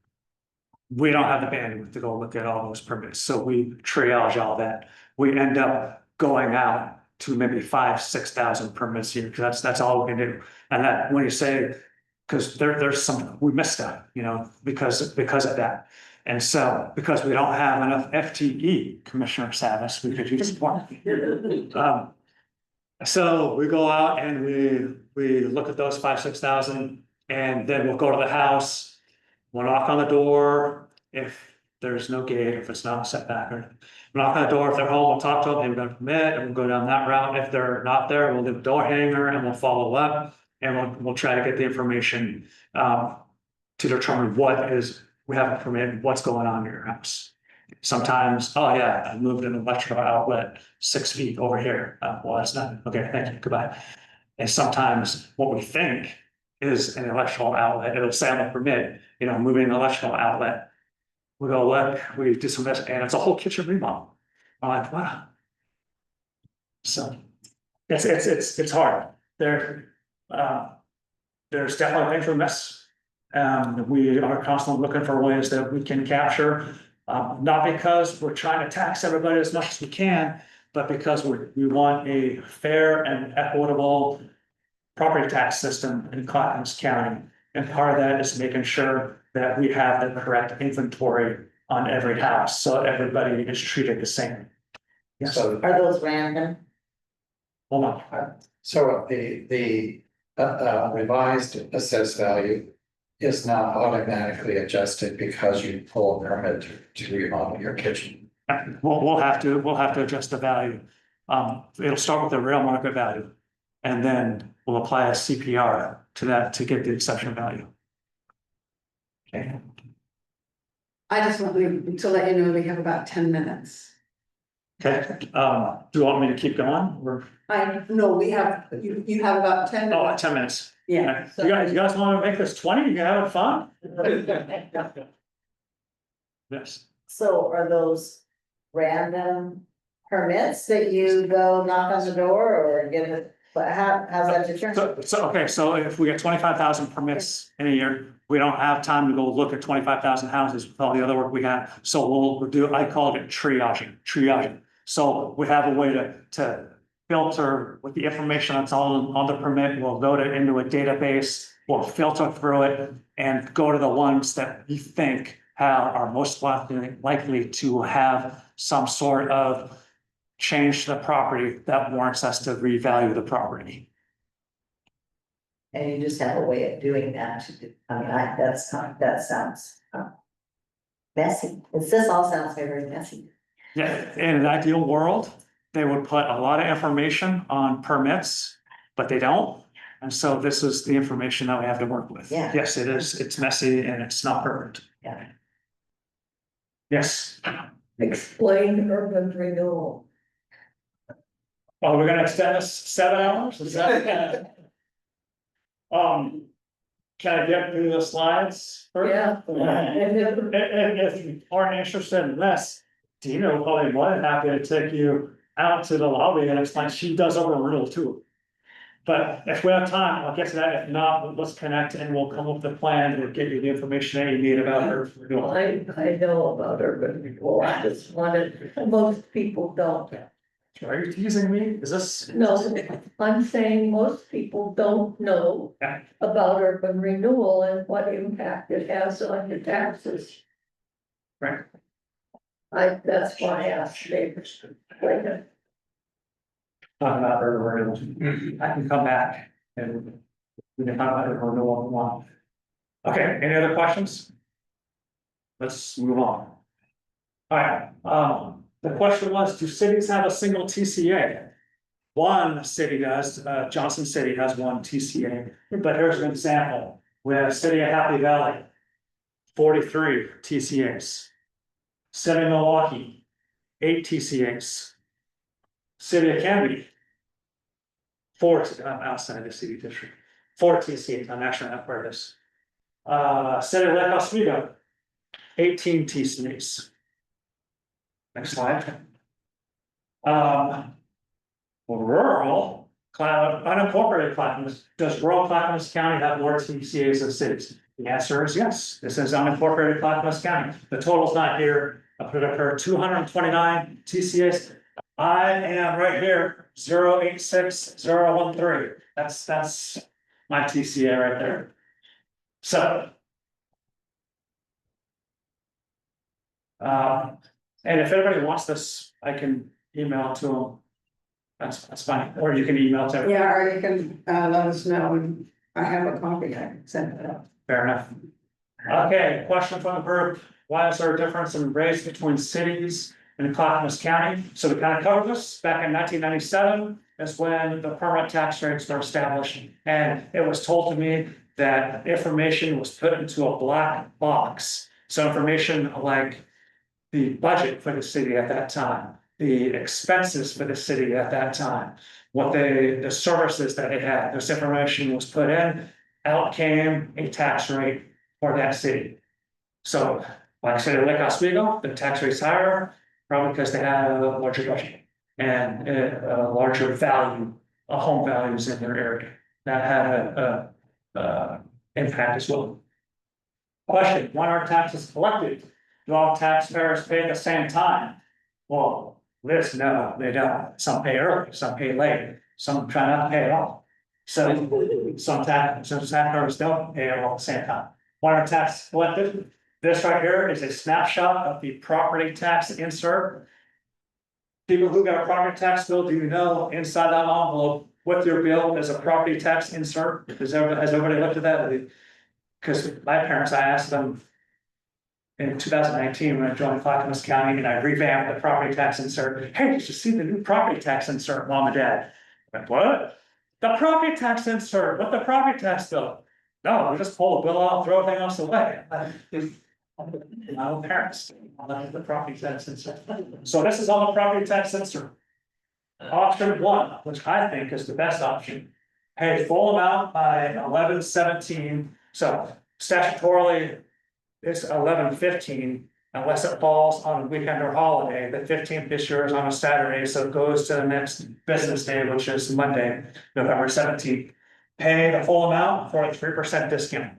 We don't have the bandwidth to go look at all those permits, so we triage all that. We end up going out to maybe 5,000-6,000 permits a year, because that's all we can do. And that, when you say, because there's some, we missed stuff, you know, because of that. And so, because we don't have enough FTE, Commissioner Savas, we could use one. So we go out and we look at those 5,000-6,000, and then we'll go to the house. We'll knock on the door if there's no gate, if it's not a setback, or knock on the door if they're home, we'll talk to them, hey, we're gonna permit, and we'll go down that route. If they're not there, we'll leave a door hanger and we'll follow up, and we'll try to get the information to determine what is, we have a permit, what's going on in your house. Sometimes, oh yeah, I moved an electrical outlet 6 feet over here. Well, that's not, okay, thank you, goodbye. And sometimes what we think is an electrical outlet, it'll say on the permit, you know, moving an electrical outlet. We go look, we do some, and it's a whole kitchen remodel. I'm like, wow. So it's hard. There's definitely things we miss. We are constantly looking for ways that we can capture, not because we're trying to tax everybody as much as we can, but because we want a fair and equitable property tax system in Clackamas County. And part of that is making sure that we have the correct inventory on every house, so everybody is treated the same. Yes. So are those random? Hold on. So the revised assessed value is not automatically adjusted because you pull a permit to remodel your kitchen. We'll have to adjust the value. It'll start with the real market value, and then we'll apply a CPR to that to get the exception value. Okay. I just want to let you know we have about 10 minutes. Okay, do you want me to keep going, or? No, we have, you have about 10 minutes. Oh, 10 minutes. Yeah. You guys want to make this 20? You can have fun? Yes. So are those random permits that you go knock on the door or get it? But how's that determined? So if we get 25,000 permits in a year, we don't have time to go look at 25,000 houses with all the other work we have. So we'll do, I call it triaging. So we have a way to filter with the information that's on the permit. We'll load it into a database. We'll filter through it and go to the ones that we think are most likely to have some sort of change to the property that warrants us to revalue the property. And you just have a way of doing that. I mean, that sounds messy. This all sounds very messy. Yeah, in an ideal world, they would put a lot of information on permits, but they don't. And so this is the information that we have to work with. Yeah. Yes, it is. It's messy and it's not perfect. Yeah. Yes. Explain urban renewal. Oh, we're gonna extend this 7 hours? Is that? Can I get through the slides? first? Yeah. And if you aren't interested in this, Dina will probably be more than happy to take you out to the lobby and explain, she does over a riddle too. But if we have time, I'll get to that. If not, let's connect and we'll come up with a plan to get you the information that you need about her. I know about urban renewal, I just wanted, most people don't. Are you teasing me? Is this? No, I'm saying most people don't know Yeah. about urban renewal and what impact it has on your taxes. Right. That's why I asked neighbors. Talk about urban renewal. I can come back and we can talk about urban renewal if you want. Okay, any other questions? Let's move on. All right, the question was, do cities have a single TCA? One city does, Johnson City has one TCA, but here's an example. We have City of Happy Valley, 43 TCAs. City of Milwaukee, 8 TCAs. City of Canby, 4, I'm outside the city district, 4 TCAs, I'm actually not part of this. City of Lake Oswego, 18 TCAs. Next slide. Rural, unincorporated Clackamas, does rural Clackamas County have more TCAs than cities? The answer is yes. This is unincorporated Clackamas County. The total's not here. I put it up here, 229 TCAs. I am right here, 086013. That's my TCA right there. So. And if anybody wants this, I can email it to them. That's fine, or you can email it to everyone. Yeah, or you can, let us know and I have a copy, I can send it out. Fair enough. Okay, question from the group. Why is there a difference in rates between cities and Clackamas County? So we kind of covered this back in 1997 is when the permanent tax rates were established. And it was told to me that information was put into a black box. So information like the budget for the city at that time, the expenses for the city at that time, what the services that it had, this information was put in, out came a tax rate for that city. So, like I said, Lake Oswego, the tax rate's higher, probably because they had a larger budget and a larger value, home values in their area. That had a impact as well. Question, when are taxes collected? Do all taxpayers pay at the same time? Well, no, they don't. Some pay early, some pay late, some try not to pay at all. So some taxpayers don't pay at all at the same time. When are taxes collected? This right here is a snapshot of the property tax insert. People who got a property tax bill, do you know inside that envelope what your bill is a property tax insert? Has everybody looked at that? Because my parents, I asked them in 2019 when I joined Clackamas County and I revamped the property tax insert. Hey, did you see the new property tax insert, Mom and Dad? I went, what? The property tax insert, what the property tax bill? No, we just pull the bill out, throw everything else away. My own parents, I like the property tax insert. So this is on the property tax insert. Option 1, which I think is the best option, pay full amount by 11/17. So statutorily, it's 11/15 unless it falls on a weekend or holiday. The 15th this year is on a Saturday, so it goes to the next business day, which is Monday, November 17th. Pay the full amount for a 3% discount.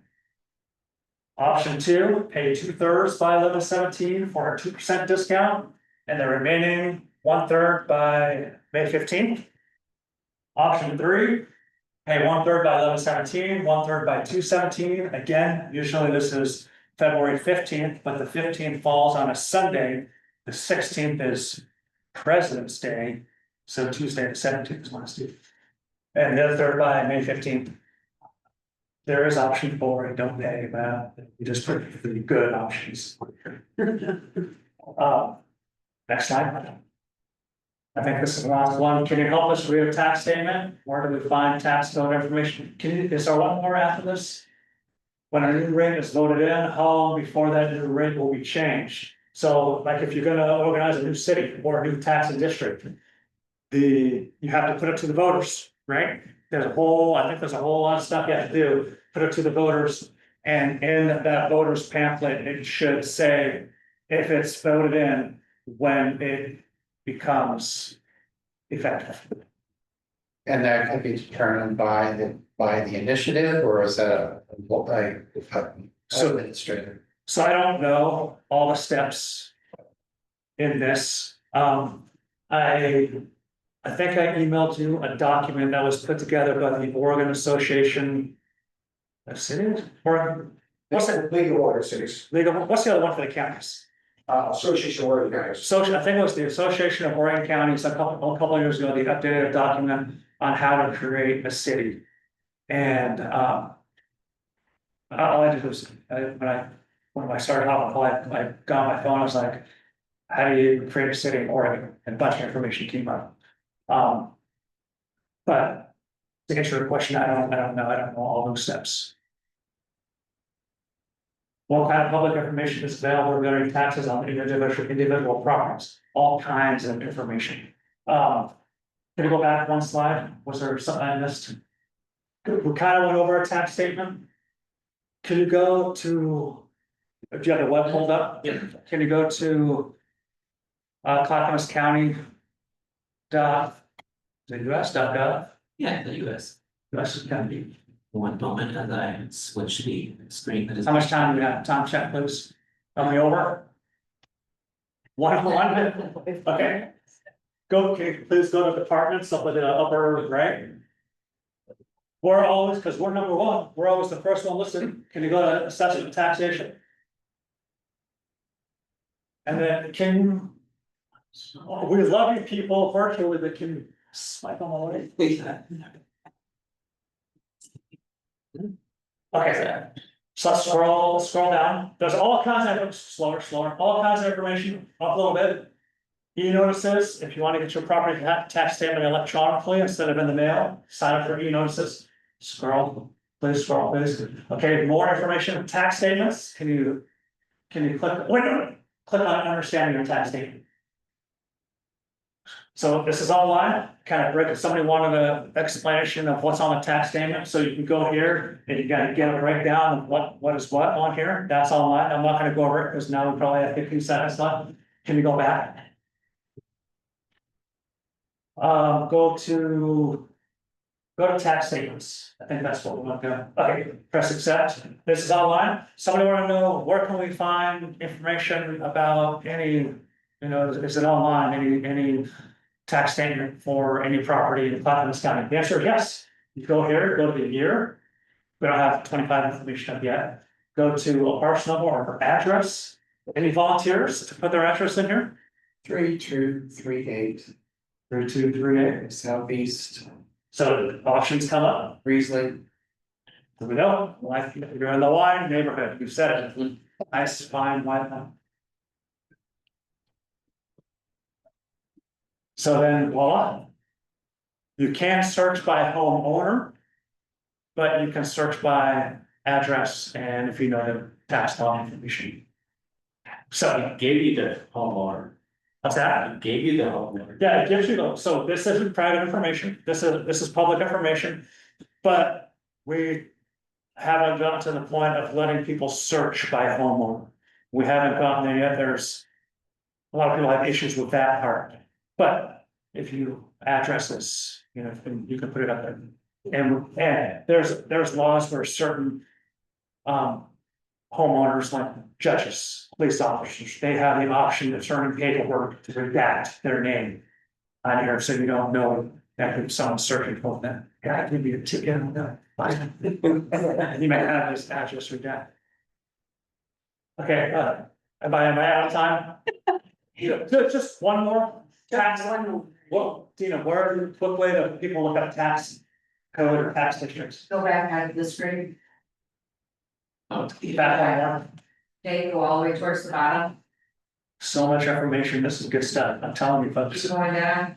Option 2, pay 2/3 by 11/17 for a 2% discount, and the remaining 1/3 by May 15th. Option 3, pay 1/3 by 11/17, 1/3 by 2/17. Again, usually this is February 15th, but the 15th falls on a Sunday. The 16th is President's Day, so Tuesday the 17th is Wednesday. And the other 1/3 by May 15th. There is option 4, I don't pay that, you just put the good options. Next slide. I think this is the last one. Can you help us read a tax statement? Where do we find tax code information? Is there one more after this? When a new rate is voted in, how long before that new rate will be changed? So like if you're gonna organize a new city or a new taxing district, you have to put it to the voters, right? I think there's a whole lot of stuff you have to do, put it to the voters. And in that voters pamphlet, it should say if it's voted in, when it becomes effective. And that can be determined by the initiative, or is that a administrator? So I don't know all the steps in this. I think I emailed you a document that was put together by the Oregon Association of Cities, Oregon. What's it? League of Oregon Cities. What's the other one for the counties? Association of Oregon Counties. I think it was the Association of Oregon Counties, a couple of years ago, they updated a document on how to create a city. And, all I did was, when I started out, I got my phone, I was like, how do you create a city in Oregon? And a bunch of information came up. But to answer your question, I don't know all those steps. What kind of public information is available regarding taxes on individual properties? All kinds of information. Can we go back one slide? Was there something I missed? We kind of went over a tax statement. Can you go to, do you have the web pulled up? Yeah. Can you go to Clackamas County US.gov? Yeah, the US. US is gonna be. One moment as I switch the screen. How much time do we have? Time check, please. Are we over? One. Okay. Okay, please go to departments up at the upper right. We're always, because we're number one, we're always the first one listed. Can you go to assessment and taxation? And then we love you people virtually that can swipe on the way. Okay, so scroll down, there's all kinds of, slower, all kinds of information, up a little bit. E-notices, if you want to get your property tax statement electronically instead of in the mail, sign up for e-notices. Scroll, please. Okay, more information, tax statements, can you click on understanding your tax statement. So this is online, kind of break, if somebody wanted an explanation of what's on the tax statement, so you can go here and you gotta get a breakdown of what is what on here, that's online, I'm not gonna go over it, because now we probably have 15 seconds left. Can you go back? Go to tax statements, I think that's what we want to go, okay, press accept, this is online, somebody wanna know, where can we find information about any, is it online, any tax statement for any property in Clackamas County? The answer is yes. You go here, go to the year. We don't have 25 information up yet. Go to a parcel number or address. Any volunteers to put their address in here? 3238. 3238. Southeast. So options come up. Riesling. There we go. You're in the wine neighborhood. You've said it. Nice fine wine. So then voila. You can search by homeowner, but you can search by address and if you know the tax law information. So it gave you the homeowner. What's that? It gave you the homeowner. Yeah, it gives you the, so this isn't private information. This is public information, but we haven't gotten to the point of letting people search by homeowner. We haven't gotten there yet. There's a lot of people have issues with that part. But if you address this, you can put it up there. And there's laws where certain homeowners like judges, police officers, they have the option to turn in paperwork to redact their name on here, so you don't know that if someone's searching for them. Yeah, give me a ticket on that. You might have this address redacted. Okay, am I out of time? Just one more. Tax, well, Tina, what way do people look up tax code or tax districts? Go back out of the screen, Back one okay, go all the way towards the bottom, so much information, this is good stuff, I'm telling you folks. keep going down,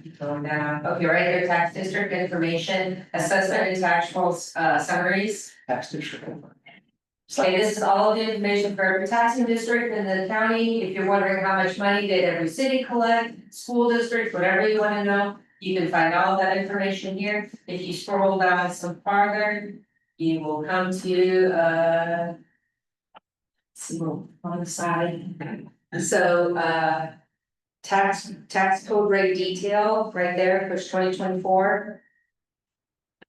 okay, right here, tax district information, assessment and taxable summaries. Tax district. Okay, this is all of the information for every taxing district in the county. If you're wondering how much money did every city collect, school district, whatever you wanna know, You can find all of that information here. If you scroll down some farther, you will come to, see on the side. So, tax code rate detail, right there, push 2024.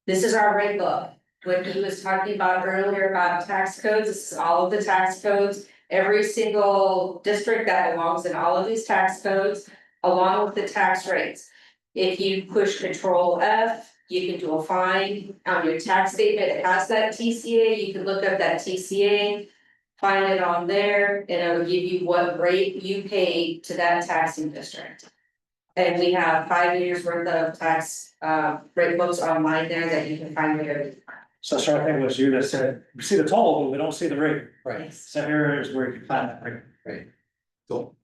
This is our rate book. What he was talking about earlier about tax codes, this is all of the tax codes. Every single district that belongs in all of these tax codes, along with the tax rates. If you push Control F, you can do a find on your tax statement, it has that TCA, you can look up that TCA. Find it on there, and it'll give you what rate you pay to that taxing district. And we have 5 years worth of tax rate books online there that you can find there. So sort of thing was you that said, we see the total, but we don't see the rate. Right. So here is where you can find that rate. Right. Cool.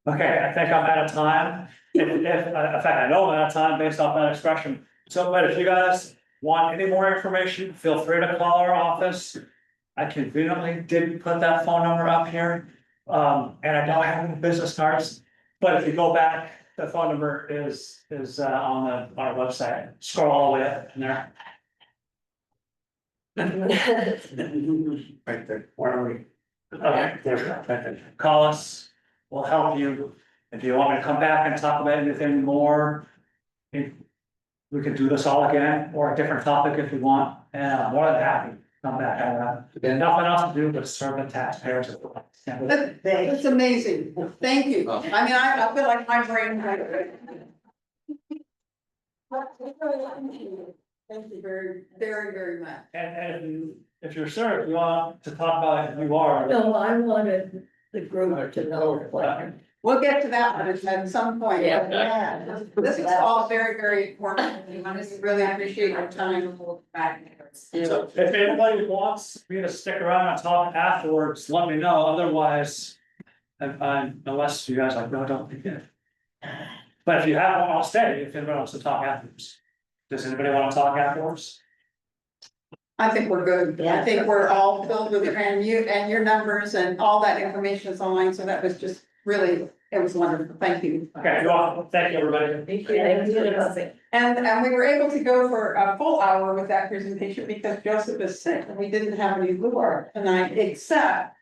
Okay, I think I'm out of time. In fact, I know I'm out of time based off that expression. So, but if you guys want any more information, feel free to call our office. I conveniently didn't put that phone number up here, and I don't have any business cards. But if you go back, the phone number is on our website. Scroll all the way up in there. Right there. Where are we? Okay, there's right there. Call us. We'll help you. If you want me to come back and talk about anything more, we could do this all again, or a different topic if you want, and I'm more than happy to come back. I have nothing else to do but serve the taxpayers. That's amazing. Thank you. I mean, I feel like my brain. Thank you very, very, very much. And if you're sure, if you want to talk about who you are. No, I wanted the group to know. We'll get to that one at some point. Yeah. This is all very, very important. We really appreciate your time. So if anybody wants me to stick around and talk afterwards, let me know. Otherwise, unless you guys like, no, don't be good. But if you have one, I'll stay if anybody wants to talk afterwards. Does anybody want to talk afterwards? I think we're good. I think we're all filled with it, and your numbers and all that information is online, so that was just really, it was wonderful. Thank you. Okay, you're welcome. Thank you, everybody. Thank you. And we were able to go for a full hour with that presentation because Joseph is sick and we didn't have any Lure tonight, except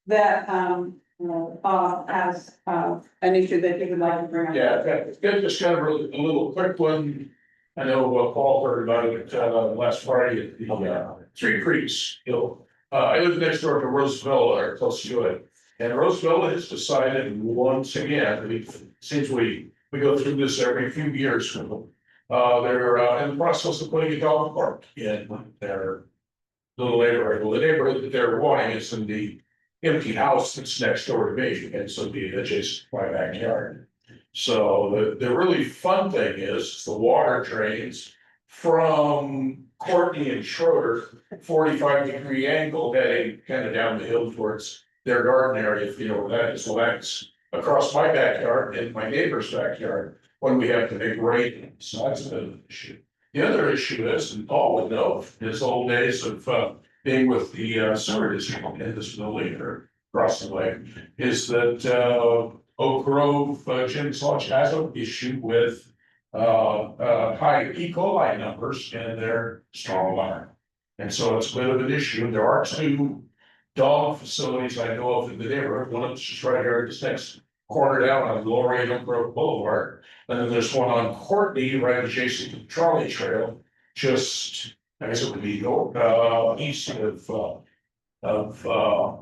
that Bob has an issue that he would like to bring up. Yeah, okay. Just kind of a little quick one. I know Paul heard about it last Friday at the Three Creeks Hill. I live next door to Roosevelt, or close to it. And Roosevelt has decided once again, it seems we go through this every few years. They're in the process of putting a dog park in their little neighborhood. Well, the neighborhood that they're wanting is in the empty house that's next door to me, and so the adjacent to my backyard. So the really fun thing is the water drains from Courtney and Schroeder, 45-degree angle heading kind of down the hill towards their garden area, if you know where that is. Well, that's across my backyard and my neighbor's backyard when we have the big rain. So that's a bit of an issue. The other issue is, and Paul would know, his old days of being with the sewer district in this building or across the way, is that Oak Grove Jim's Lodge has an issue with high E. coli numbers in their stormwater. And so it's a bit of an issue. There are two dog facilities I know of in the neighborhood. One is just right here, this next corner down on Lower Oak Grove Boulevard. And then there's one on Courtney, right adjacent to the trolley trail, just, I guess it would be east of North Oak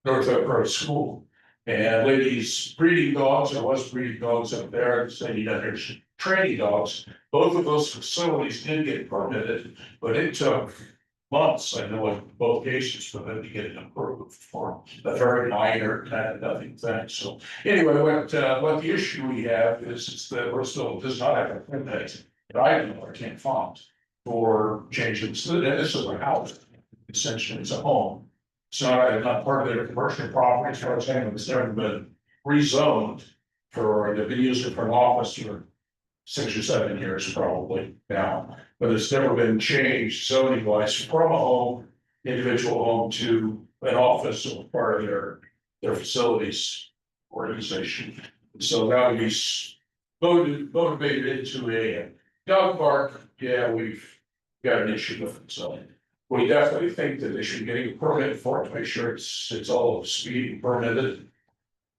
Grove School. And ladies breeding dogs, there was breeding dogs up there, saying there's training dogs. Both of those facilities did get permitted, but it took months, I know in both cases, for them to get it approved for a very minor kind of nothing thing. So anyway, what the issue we have is that we're still does not have a permit that I know or can't find for changing this. And this is a house, essentially, it's a home. It's not part of their commercial property, as far as I know, it's never been rezoned for, they've been using it for an office for 6 or 7 years probably now. But it's never been changed zoning wise from a home, individual home to an office or part of their facilities organization. So now he's motivated into a dog park, yeah, we've got an issue with it, so. We definitely think that they should be getting a permit for it to make sure it's all speed and permitted.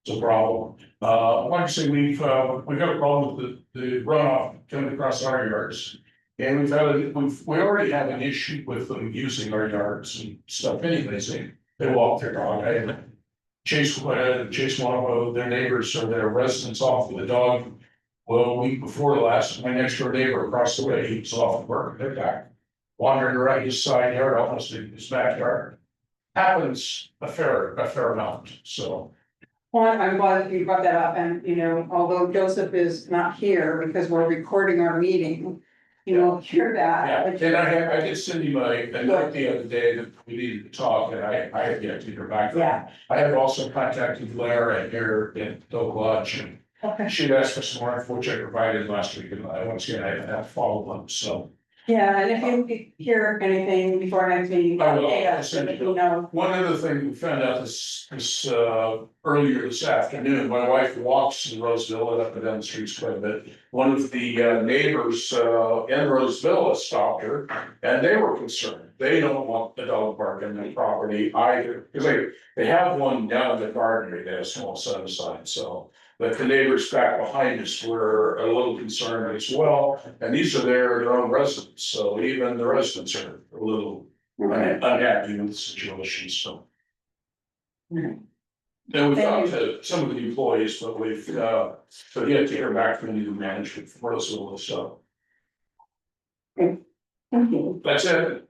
It's a problem. Like I say, we've got a problem with the runoff coming across our yards. And we already have an issue with them using our yards and stuff anyways. They walk their dog. I chase one of their neighbors or their residents off with a dog. Well, a week before last, my next door neighbor across the way, he was off work, they're back. Wandering around his side yard, almost in his backyard. Happens a fair amount, so. Well, I'm glad you brought that up, and, you know, although Joseph is not here because we're recording our meeting, you will hear that. Yeah, and I did send him a note the other day that we needed to talk, and I have yet to hear back. Yeah. I have also contacted Lara here in Oak Lodge, and Okay. she'd asked for some more info, which I provided last week, and once again, I have followed up, so. Yeah, and if you hear anything before next meeting, I will. update us, so that we know. One other thing we found out this earlier this afternoon, my wife walks in Roseville and up and down the streets quite a bit. One of the neighbors in Roseville has stopped her, and they were concerned. They don't want the dog park in their property either, because they have one down in the garden area, they have a small set aside, so. But the neighbors back behind us were a little concerned as well, and these are their own residents, so even the residents are a little unhappy with the situation, so. And we've talked to some of the employees, but we've yet to hear back from the new management from Roseville, so. Thank you. That's it.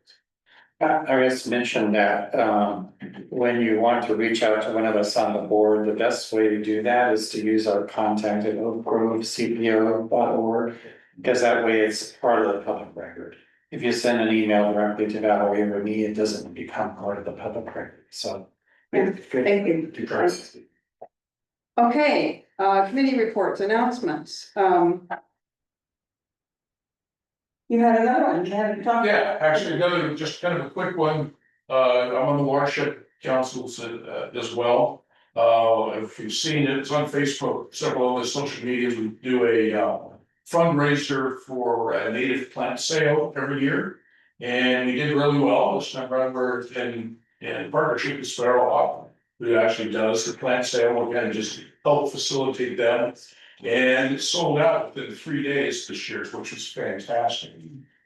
I just mentioned that, when you want to reach out to one of us on the board, the best way to do that is to use our contact at oakgrovecpo.org. Because that way it's part of the public record. If you send an email directly to Valerie or me, it doesn't become part of the public record, so. Thank you. Okay, committee reports, announcements, you had another one, you had to talk. Yeah, actually, another, just kind of a quick one, I'm on the watershed councils as well. If you've seen it, it's on Facebook, several of the social medias, we do a fundraiser for a native plant sale every year. And we did really well, this time around we're in partnership with Sparrowhawk, who actually does the plant sale, we kind of just help facilitate them. And it sold out within 3 days this year, which was fantastic,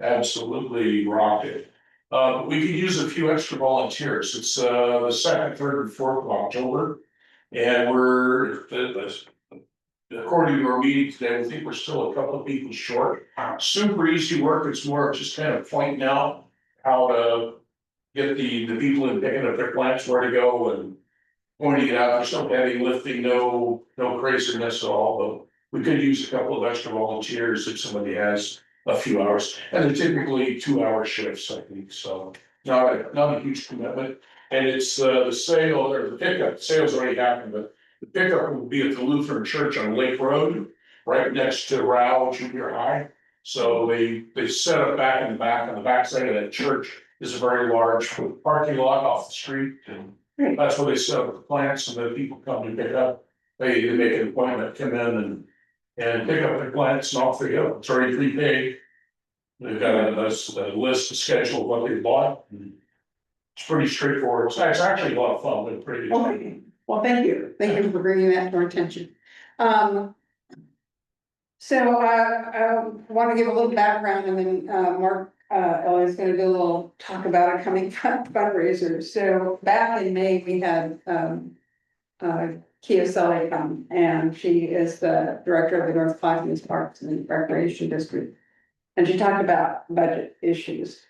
absolutely rocked it. We could use a few extra volunteers, it's the 2nd, 3rd, and 4th of October. And according to our meeting today, we think we're still a couple of people short. Super easy work, it's more of just kind of pointing out how to get the people in picking up their plants, where to go, and pointing it out. There's no heavy lifting, no craziness at all, but we could use a couple of extra volunteers if somebody has a few hours, and they're typically 2-hour shifts, I think, so not a huge commitment. And it's the sale or the pickup, sale's already happened, but the pickup will be at the Lutheran Church on Lake Road, right next to Rao Junior High. So they set up back in the back, on the backside of that church is a very large parking lot off the street, and that's where they set up the plants, and then people come to pick up. They make an appointment, come in and pick up their plants, and off they go. It's already prepaid. They've got a list, a schedule of what they bought. It's pretty straightforward. It's actually a lot of fun, but pretty. Okay, well, thank you for bringing that to our attention. So I want to give a little background, and then Mark Elliott's going to do a little talk about a coming fundraiser. So back in May, we had Kia Sully come, and she is the director of the North Clackamas Parks and Recreation District. And she talked about budget issues.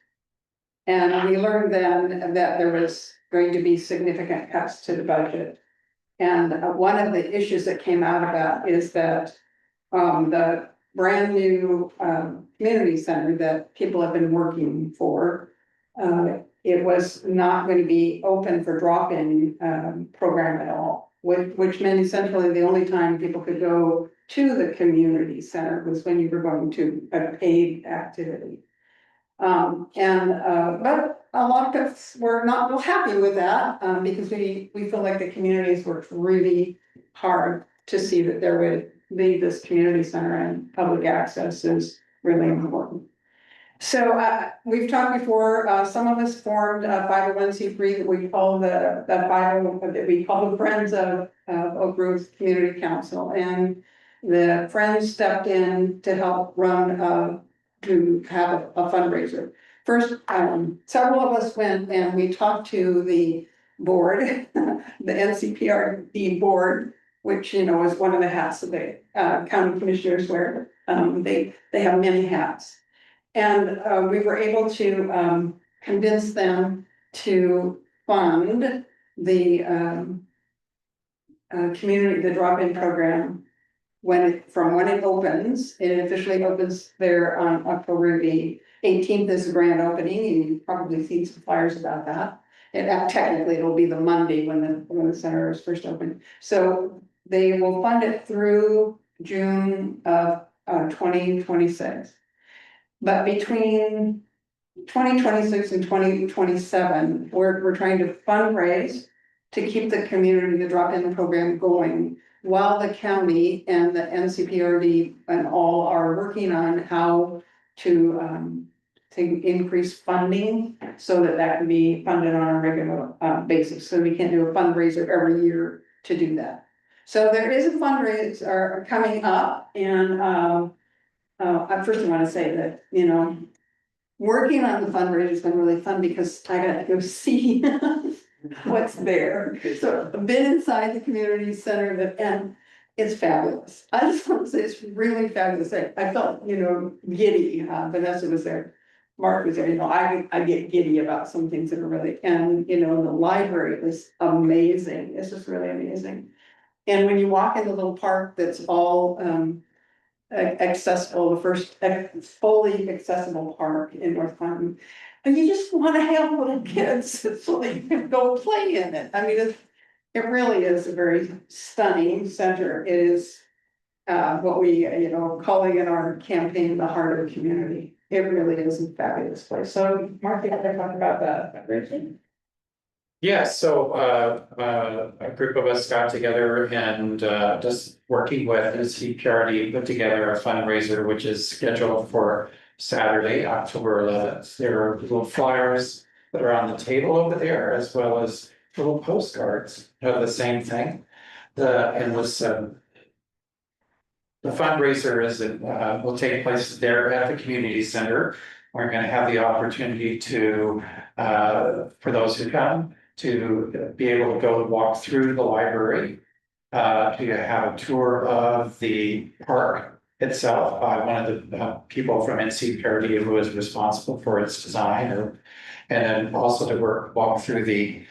And we learned then that there was going to be significant cuts to the budget. And one of the issues that came out of that is that the brand new community center that people have been working for, it was not going to be open for drop-in program at all, which meant essentially the only time people could go to the community center was when you were going to a paid activity. But a lot of us were not real happy with that, because we feel like the communities worked really hard to see that there would lead this community center, and public access is really important. So, we've talked before, some of us formed a 501c3 that we call that we call the Friends of Oak Grove Community Council, and the Friends stepped in to help run, to have a fundraiser. First, several of us went and we talked to the board, the NCPRD board, which, you know, is one of the hats that the county commissioners wear. They have many hats. And we were able to convince them to fund the community, the drop-in program. From when it opens, it officially opens there on October the 18th is the grand opening, and you've probably seen some flyers about that. And technically, it'll be the Monday when the center is first open. So they will fund it through June of 2026. But between 2026 and 2027, we're trying to fundraise to keep the community, the drop-in program going, while the county and the NCPRD and all are working on how to increase funding so that can be funded on a regular basis. So we can do a fundraiser every year to do that. So there is a fundraiser coming up, and I first want to say that, you know, working on the fundraiser has been really fun because I got to go see what's there. So I've been inside the community center and it's fabulous. I just want to say it's really fabulous. I felt, you know, giddy. Vanessa was there. Mark was there. You know, I get giddy about some things that are really, and you know, the library was amazing. It's just really amazing. And when you walk in the little park that's all accessible, the first fully accessible park in North Clinton. And you just want to have little kids so they can go play in it. I mean, it really is a very stunning center. It is what we, you know, calling in our campaign, the heart of the community. It really is a fabulous place. So Mark, you want to talk about that? Yeah, so a group of us got together and just working with NCPRD put together a fundraiser, which is scheduled for Saturday, October 11th. There are little flyers that are on the table over there, as well as little postcards of the same thing. The fundraiser will take place there at the community center. We're going to have the opportunity to, for those who come, to be able to go walk through the library, to have a tour of the park itself by one of the people from NCPRD who is responsible for its design, and then also to walk through the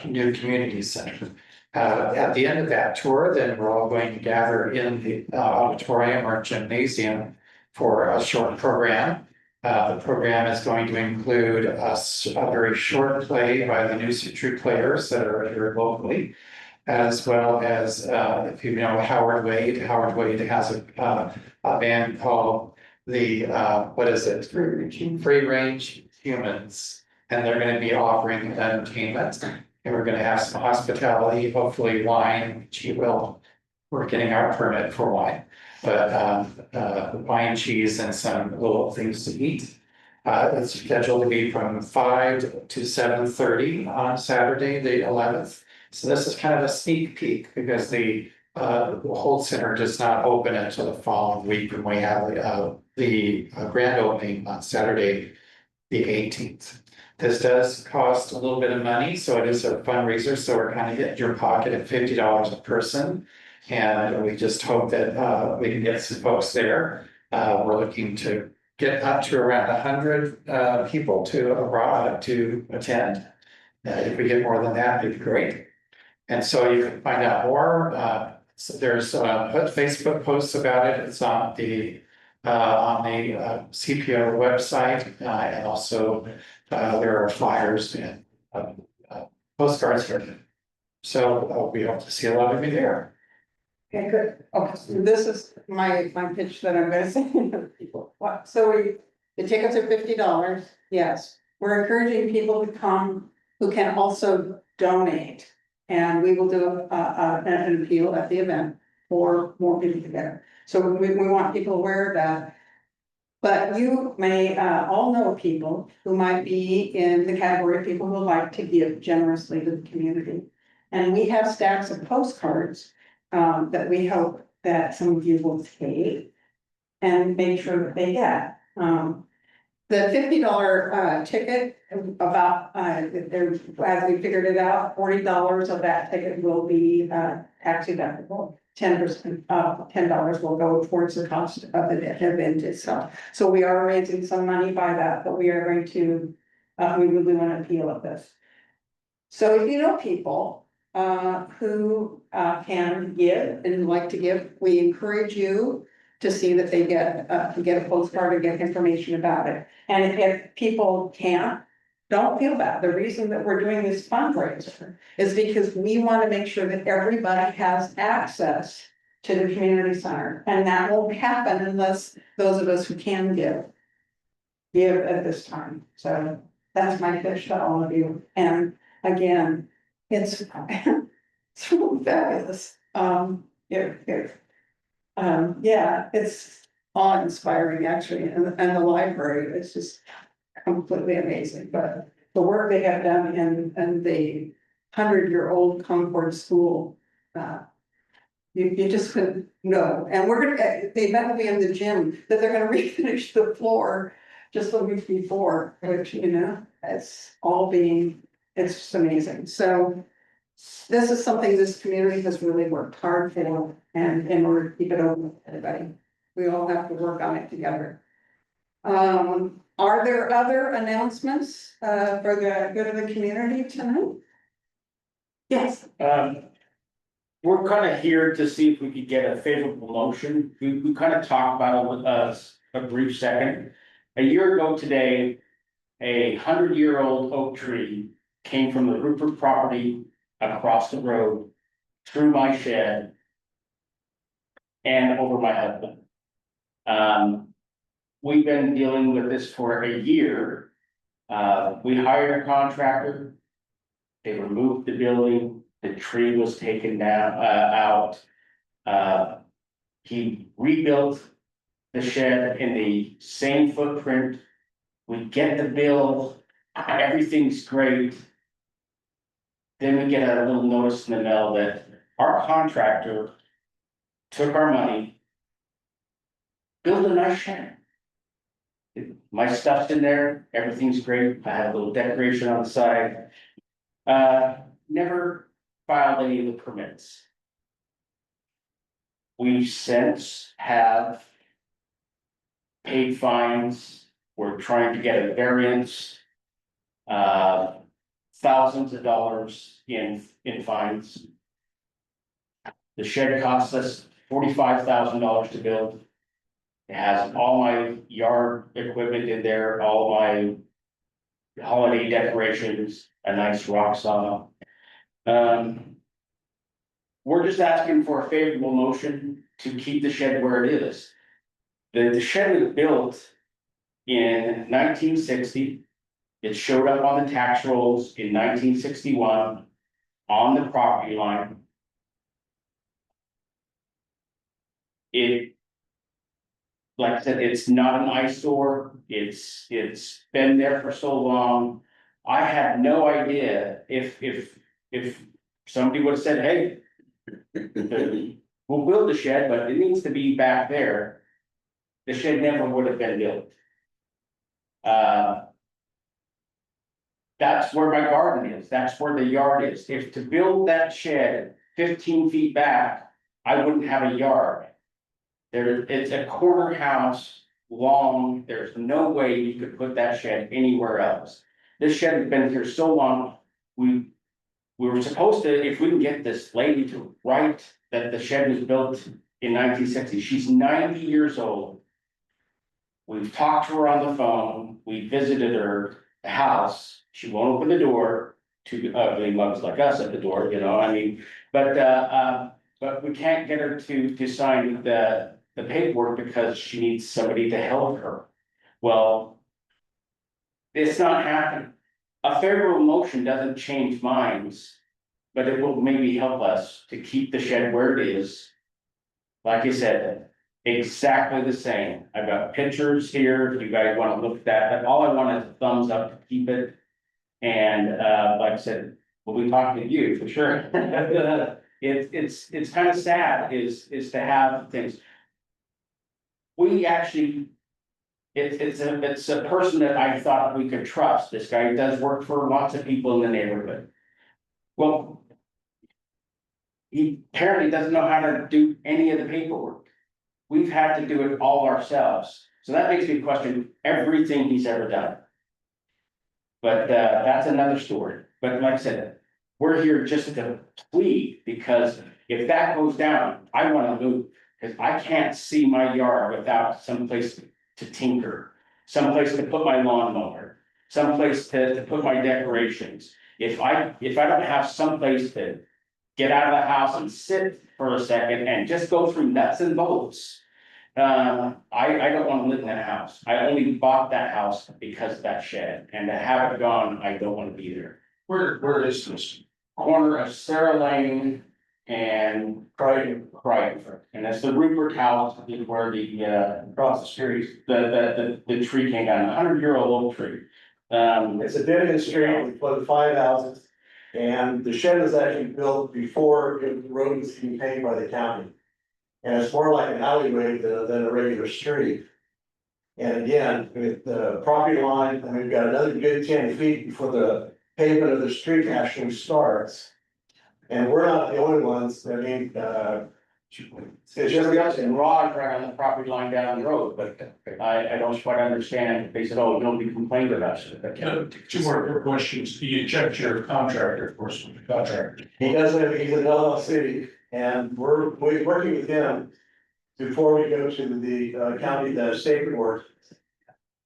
new community center. At the end of that tour, then we're all going to gather in the auditorium or gymnasium for a short program. The program is going to include a very short play by the New Century Players that are here locally, as well as, if you know Howard Wade has a band called the, what is it? Free Range Humans. And they're going to be offering entertainment. And we're going to have some hospitality, hopefully wine. We're getting our permit for wine. But wine, cheese, and some little things to eat. It's scheduled to be from 5 to 7:30 on Saturday, the 11th. So this is kind of a sneak peek because the whole center does not open until the following week when we have the grand opening on Saturday, the 18th. This does cost a little bit of money, so it is a fundraiser. So we're kind of hitting your pocket at $50 a person. And we just hope that we can get some folks there. We're looking to get up to around 100 people to attend. If we get more than that, it'd be great. And so you can find out more. So there's Facebook posts about it. It's on the CPO website, and also there are flyers and postcards here. So we hope to see a lot of you there. Okay, good. Okay, so this is my pitch that I'm gonna say to people. So the tickets are $50. Yes, we're encouraging people to come who can also donate. And we will do an appeal at the event for more people to get it. So we want people aware of that. But you may all know people who might be in the category of people who like to give generously to the community. And we have stacks of postcards that we hope that some of you will take and make sure that they get. The $50 ticket, about, there, as we figured it out, $40 of that ticket will be tax deductible. 10%, $10 will go towards the cost of the event itself. So we are raising some money by that, but we are going to, we will do an appeal of this. So if you know people who can give and like to give, we encourage you to see that they get a postcard and get information about it. And if people can't, don't feel bad. The reason that we're doing this fundraiser is because we want to make sure that everybody has access to the community center. And that won't happen unless those of us who can give at this time. So that's my pitch to all of you. And again, it's it's really fabulous. Yeah, it's awe-inspiring actually, and the library is just completely amazing, but the work they have done in the 100-year-old Concord School, you just couldn't know. And we're gonna, they met with me in the gym that they're gonna refinish the floor just the week before, which, you know, it's all being, it's just amazing. So this is something this community has really worked hard for, and in order to keep it open to everybody, we all have to work on it together. Are there other announcements for the good of the community tonight? Yes. We're kind of here to see if we could get a favorable motion. We kind of talked about it with us a brief second. A year ago today, 100-year-old oak tree came from the Rupert property across the road through my shed and over my husband. We've been dealing with this for a year. We hired a contractor. They removed the building. The tree was taken down, out. He rebuilt the shed in the same footprint. We get the bill, everything's great. Then we get a little notice in the mail that our contractor took our money, built a nice shed. My stuff's in there, everything's great. I have a little decoration on the side. Never filed any of the permits. We since have paid fines. We're trying to get a variance. Thousands of dollars in fines. The shed costs us $45,000 to build. It has all my yard equipment in there, all my holiday decorations, a nice rock saw. We're just asking for a favorable motion to keep the shed where it is. The shed was built in 1960. It showed up on the tax rolls in 1961 on the property line. It, like I said, it's not an eyesore. It's been there for so long. I had no idea if somebody would have said, hey, we'll build a shed, but it needs to be back there. The shed never would have been built. That's where my garden is. That's where the yard is. If to build that shed 15 feet back, I wouldn't have a yard. It's a corner house, long. There's no way you could put that shed anywhere else. This shed has been here so long. We were supposed to, if we can get this lady to write that the shed was built in 1960. She's 90 years old. We've talked to her on the phone. We visited her house. She won't open the door to ugly mugs like us at the door, you know, I mean, but we can't get her to sign the paperwork because she needs somebody to help her. Well, it's not happening. A favorable motion doesn't change minds, but it will maybe help us to keep the shed where it is like I said, exactly the same. I've got pictures here, if you guys wanna look at that, but all I want is a thumbs up to keep it. And, like I said, we'll be talking to you for sure. It's kind of sad is to have things. We actually, it's a person that I thought we could trust. This guy does work for lots of people in the neighborhood. Well, he apparently doesn't know how to do any of the paperwork. We've had to do it all ourselves. So that makes me question everything he's ever done. But that's another story. But like I said, we're here just to plead, because if that goes down, I want to move. Because I can't see my yard without someplace to tinker, someplace to put my lawnmower, someplace to put my decorations. If I don't have someplace to get out of the house and sit for a second and just go through nuts and bolts, I don't want to live in that house. I only bought that house because of that shed, and to have it gone, I don't want to be there. Where is this? Corner of Sarah Lane and Crichton, and that's the Rupert house, where the across the street, the tree came down, 100-year-old oak tree. It's a dead end street with 5 houses, and the shed was actually built before the road was even paved by the county. And it's more like an alleyway than a regular street. And again, with the property line, and we've got another good 10 feet before the pavement of the street actually starts. And we're not the only ones, I mean, It's just us and Rod right on the property line down the road, but I don't quite understand. They said, oh, nobody complained about it. Two more questions. You checked your contractor, of course, with the contractor. he doesn't have, he's an LLC, and we're working with him before we go to the county, the state court.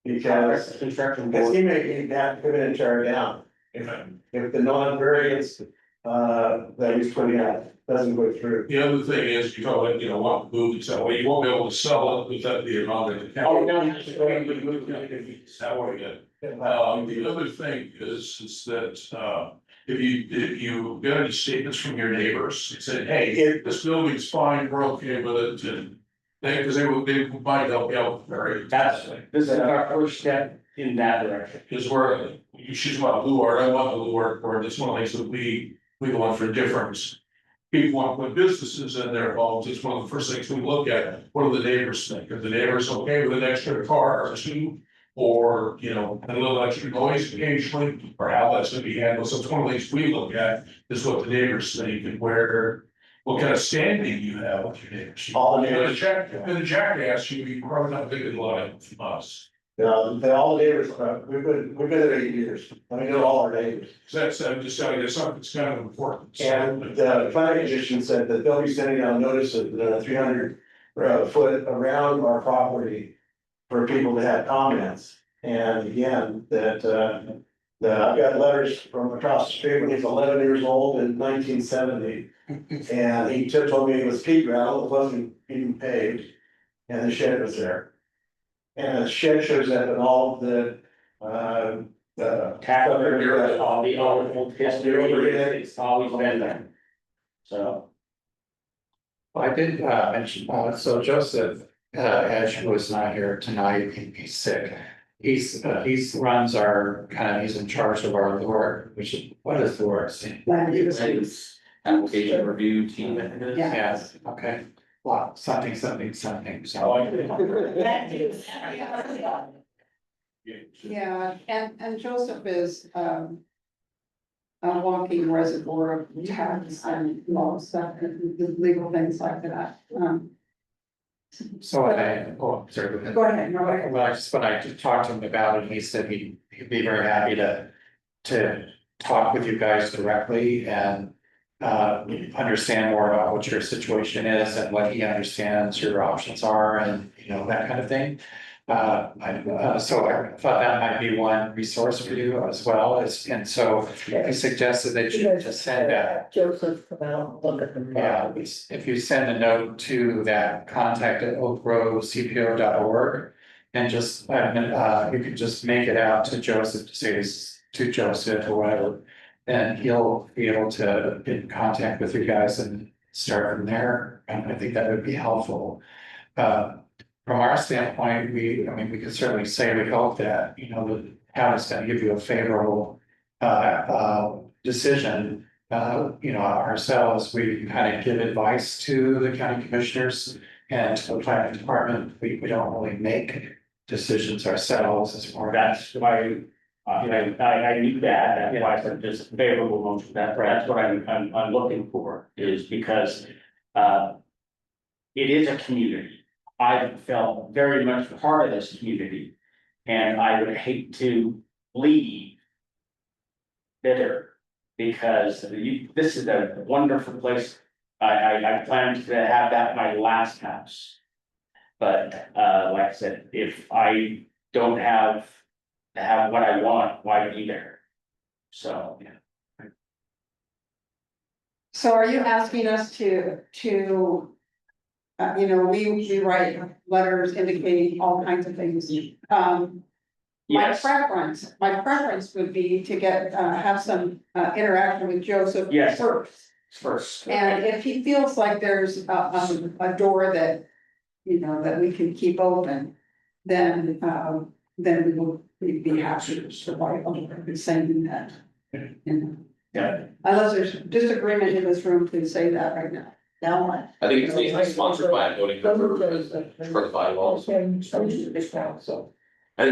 Because he may have to come in and tear it down if the non-variance that he's putting out doesn't go through. The other thing is, you know, want to move it, so you won't be able to sell it without the amount of. Oh, no. The other thing is that, if you get any statements from your neighbors, saying, hey, this building's fine, we're okay with it, and because they might help you out very. This is our first step in that direction. Because we're, she's about Luard, I want the Luard, or it's one of the things that we want for difference. People want to put businesses in their homes, it's one of the first things we look at, what do the neighbors think, are the neighbors okay with an extra car or two? Or, you know, a little extra noise occasionally, or how that's gonna be handled, so it's one of the things we look at, is what the neighbors think and where. What kind of standing you have with your neighbors. All the neighbors. The jackass, you'd probably not big in line from us. All the neighbors, we've been there 8 years, I know all our neighbors. That's, I'm just telling you, something's kind of important. And the planning commission said that they'll be sending out notices, 300 foot around our property for people to have comments. And again, that, I've got letters from across the street when he was 11 years old in 1970. And he told me it was pea gravel, it wasn't even paved, and the shed was there. And the shed shows up in all of the Tax, all the old history, it's always been there. So. I did mention, so Joseph, Edge was not here tonight, he's sick. He's runs our he's in charge of our Lord, which is, what is Lord? Application review team. Yes, okay, well, something, so. Yeah, and Joseph is, a walking reservoir of tax and law stuff and legal things like that. So sorry. Go ahead, no, go ahead. Well, when I talked to him about it, he said he'd be very happy to talk with you guys directly and understand more about what your situation is and what he understands your options are and, you know, that kind of thing. So I thought that might be one resource for you as well, and so I suggested that you just send that. Joseph, come out, look at them. Yeah, if you send a note to that contact at oakgrovecpo.org and just, you can just make it out to Joseph to say this to Joseph or whatever. And he'll be able to get in contact with you guys and start from there, and I think that would be helpful. From our standpoint, I mean, we could certainly say we hope that, you know, the county's gonna give you a favorable decision. You know, ourselves, we kind of give advice to the county commissioners and to the planning department. We don't really make decisions ourselves. It's more. That's why, I knew that, that's why I said just favorable motion, that's what I'm looking for, is because, it is a community. I felt very much part of this community, and I would hate to leave bitter, because this is a wonderful place. I plan to have that my last house. But, like I said, if I don't have what I want, why be there? So, yeah. So are you asking us to, you know, we write letters indicating all kinds of things. My Yes. preference would be to get, have some, interaction with Joseph Yes. first. And if he feels like there's a door that, you know, that we can keep open, then we will be happy to write on saying that. You know. Yeah. Unless there's disagreement in this room, please say that right now. Now what? I think it needs to be sponsored by a voting member for the bylaws. I think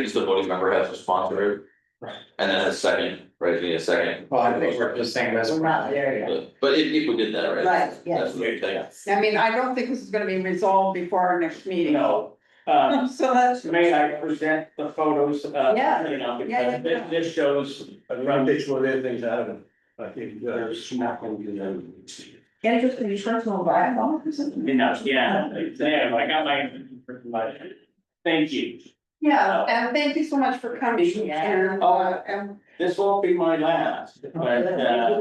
it's the voting member has to sponsor it. Right. And then a second, right, need a second. Well, I think we're just saying that's. We're not there yet. But if we did that, right? Right, yes. That's what we think. I mean, I don't think this is gonna be resolved before our next meeting. No, So that's. may I present the photos, Yeah. you know, Yeah, because this shows. Run takes one of the things out of it. I think, There's not gonna be them. Can it just be personal bylaw or something? You know, yeah, there, I got my, thank you. Yeah, and thank you so much for coming and. This won't be my last, but,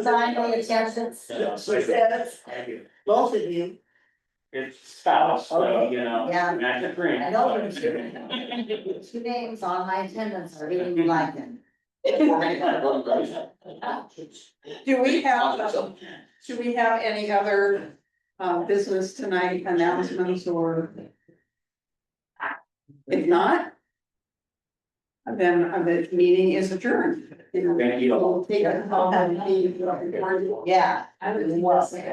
Sign the attendance. Thank you. Both of you. It's spouse, so, Okay. you know, Yeah. that's a dream. I know there's two names on my attendance, I really like them. Do we have any other business tonight, announcements or? If not. Then the meeting is adjourned. Thank you. We'll take a call. Yeah. I was.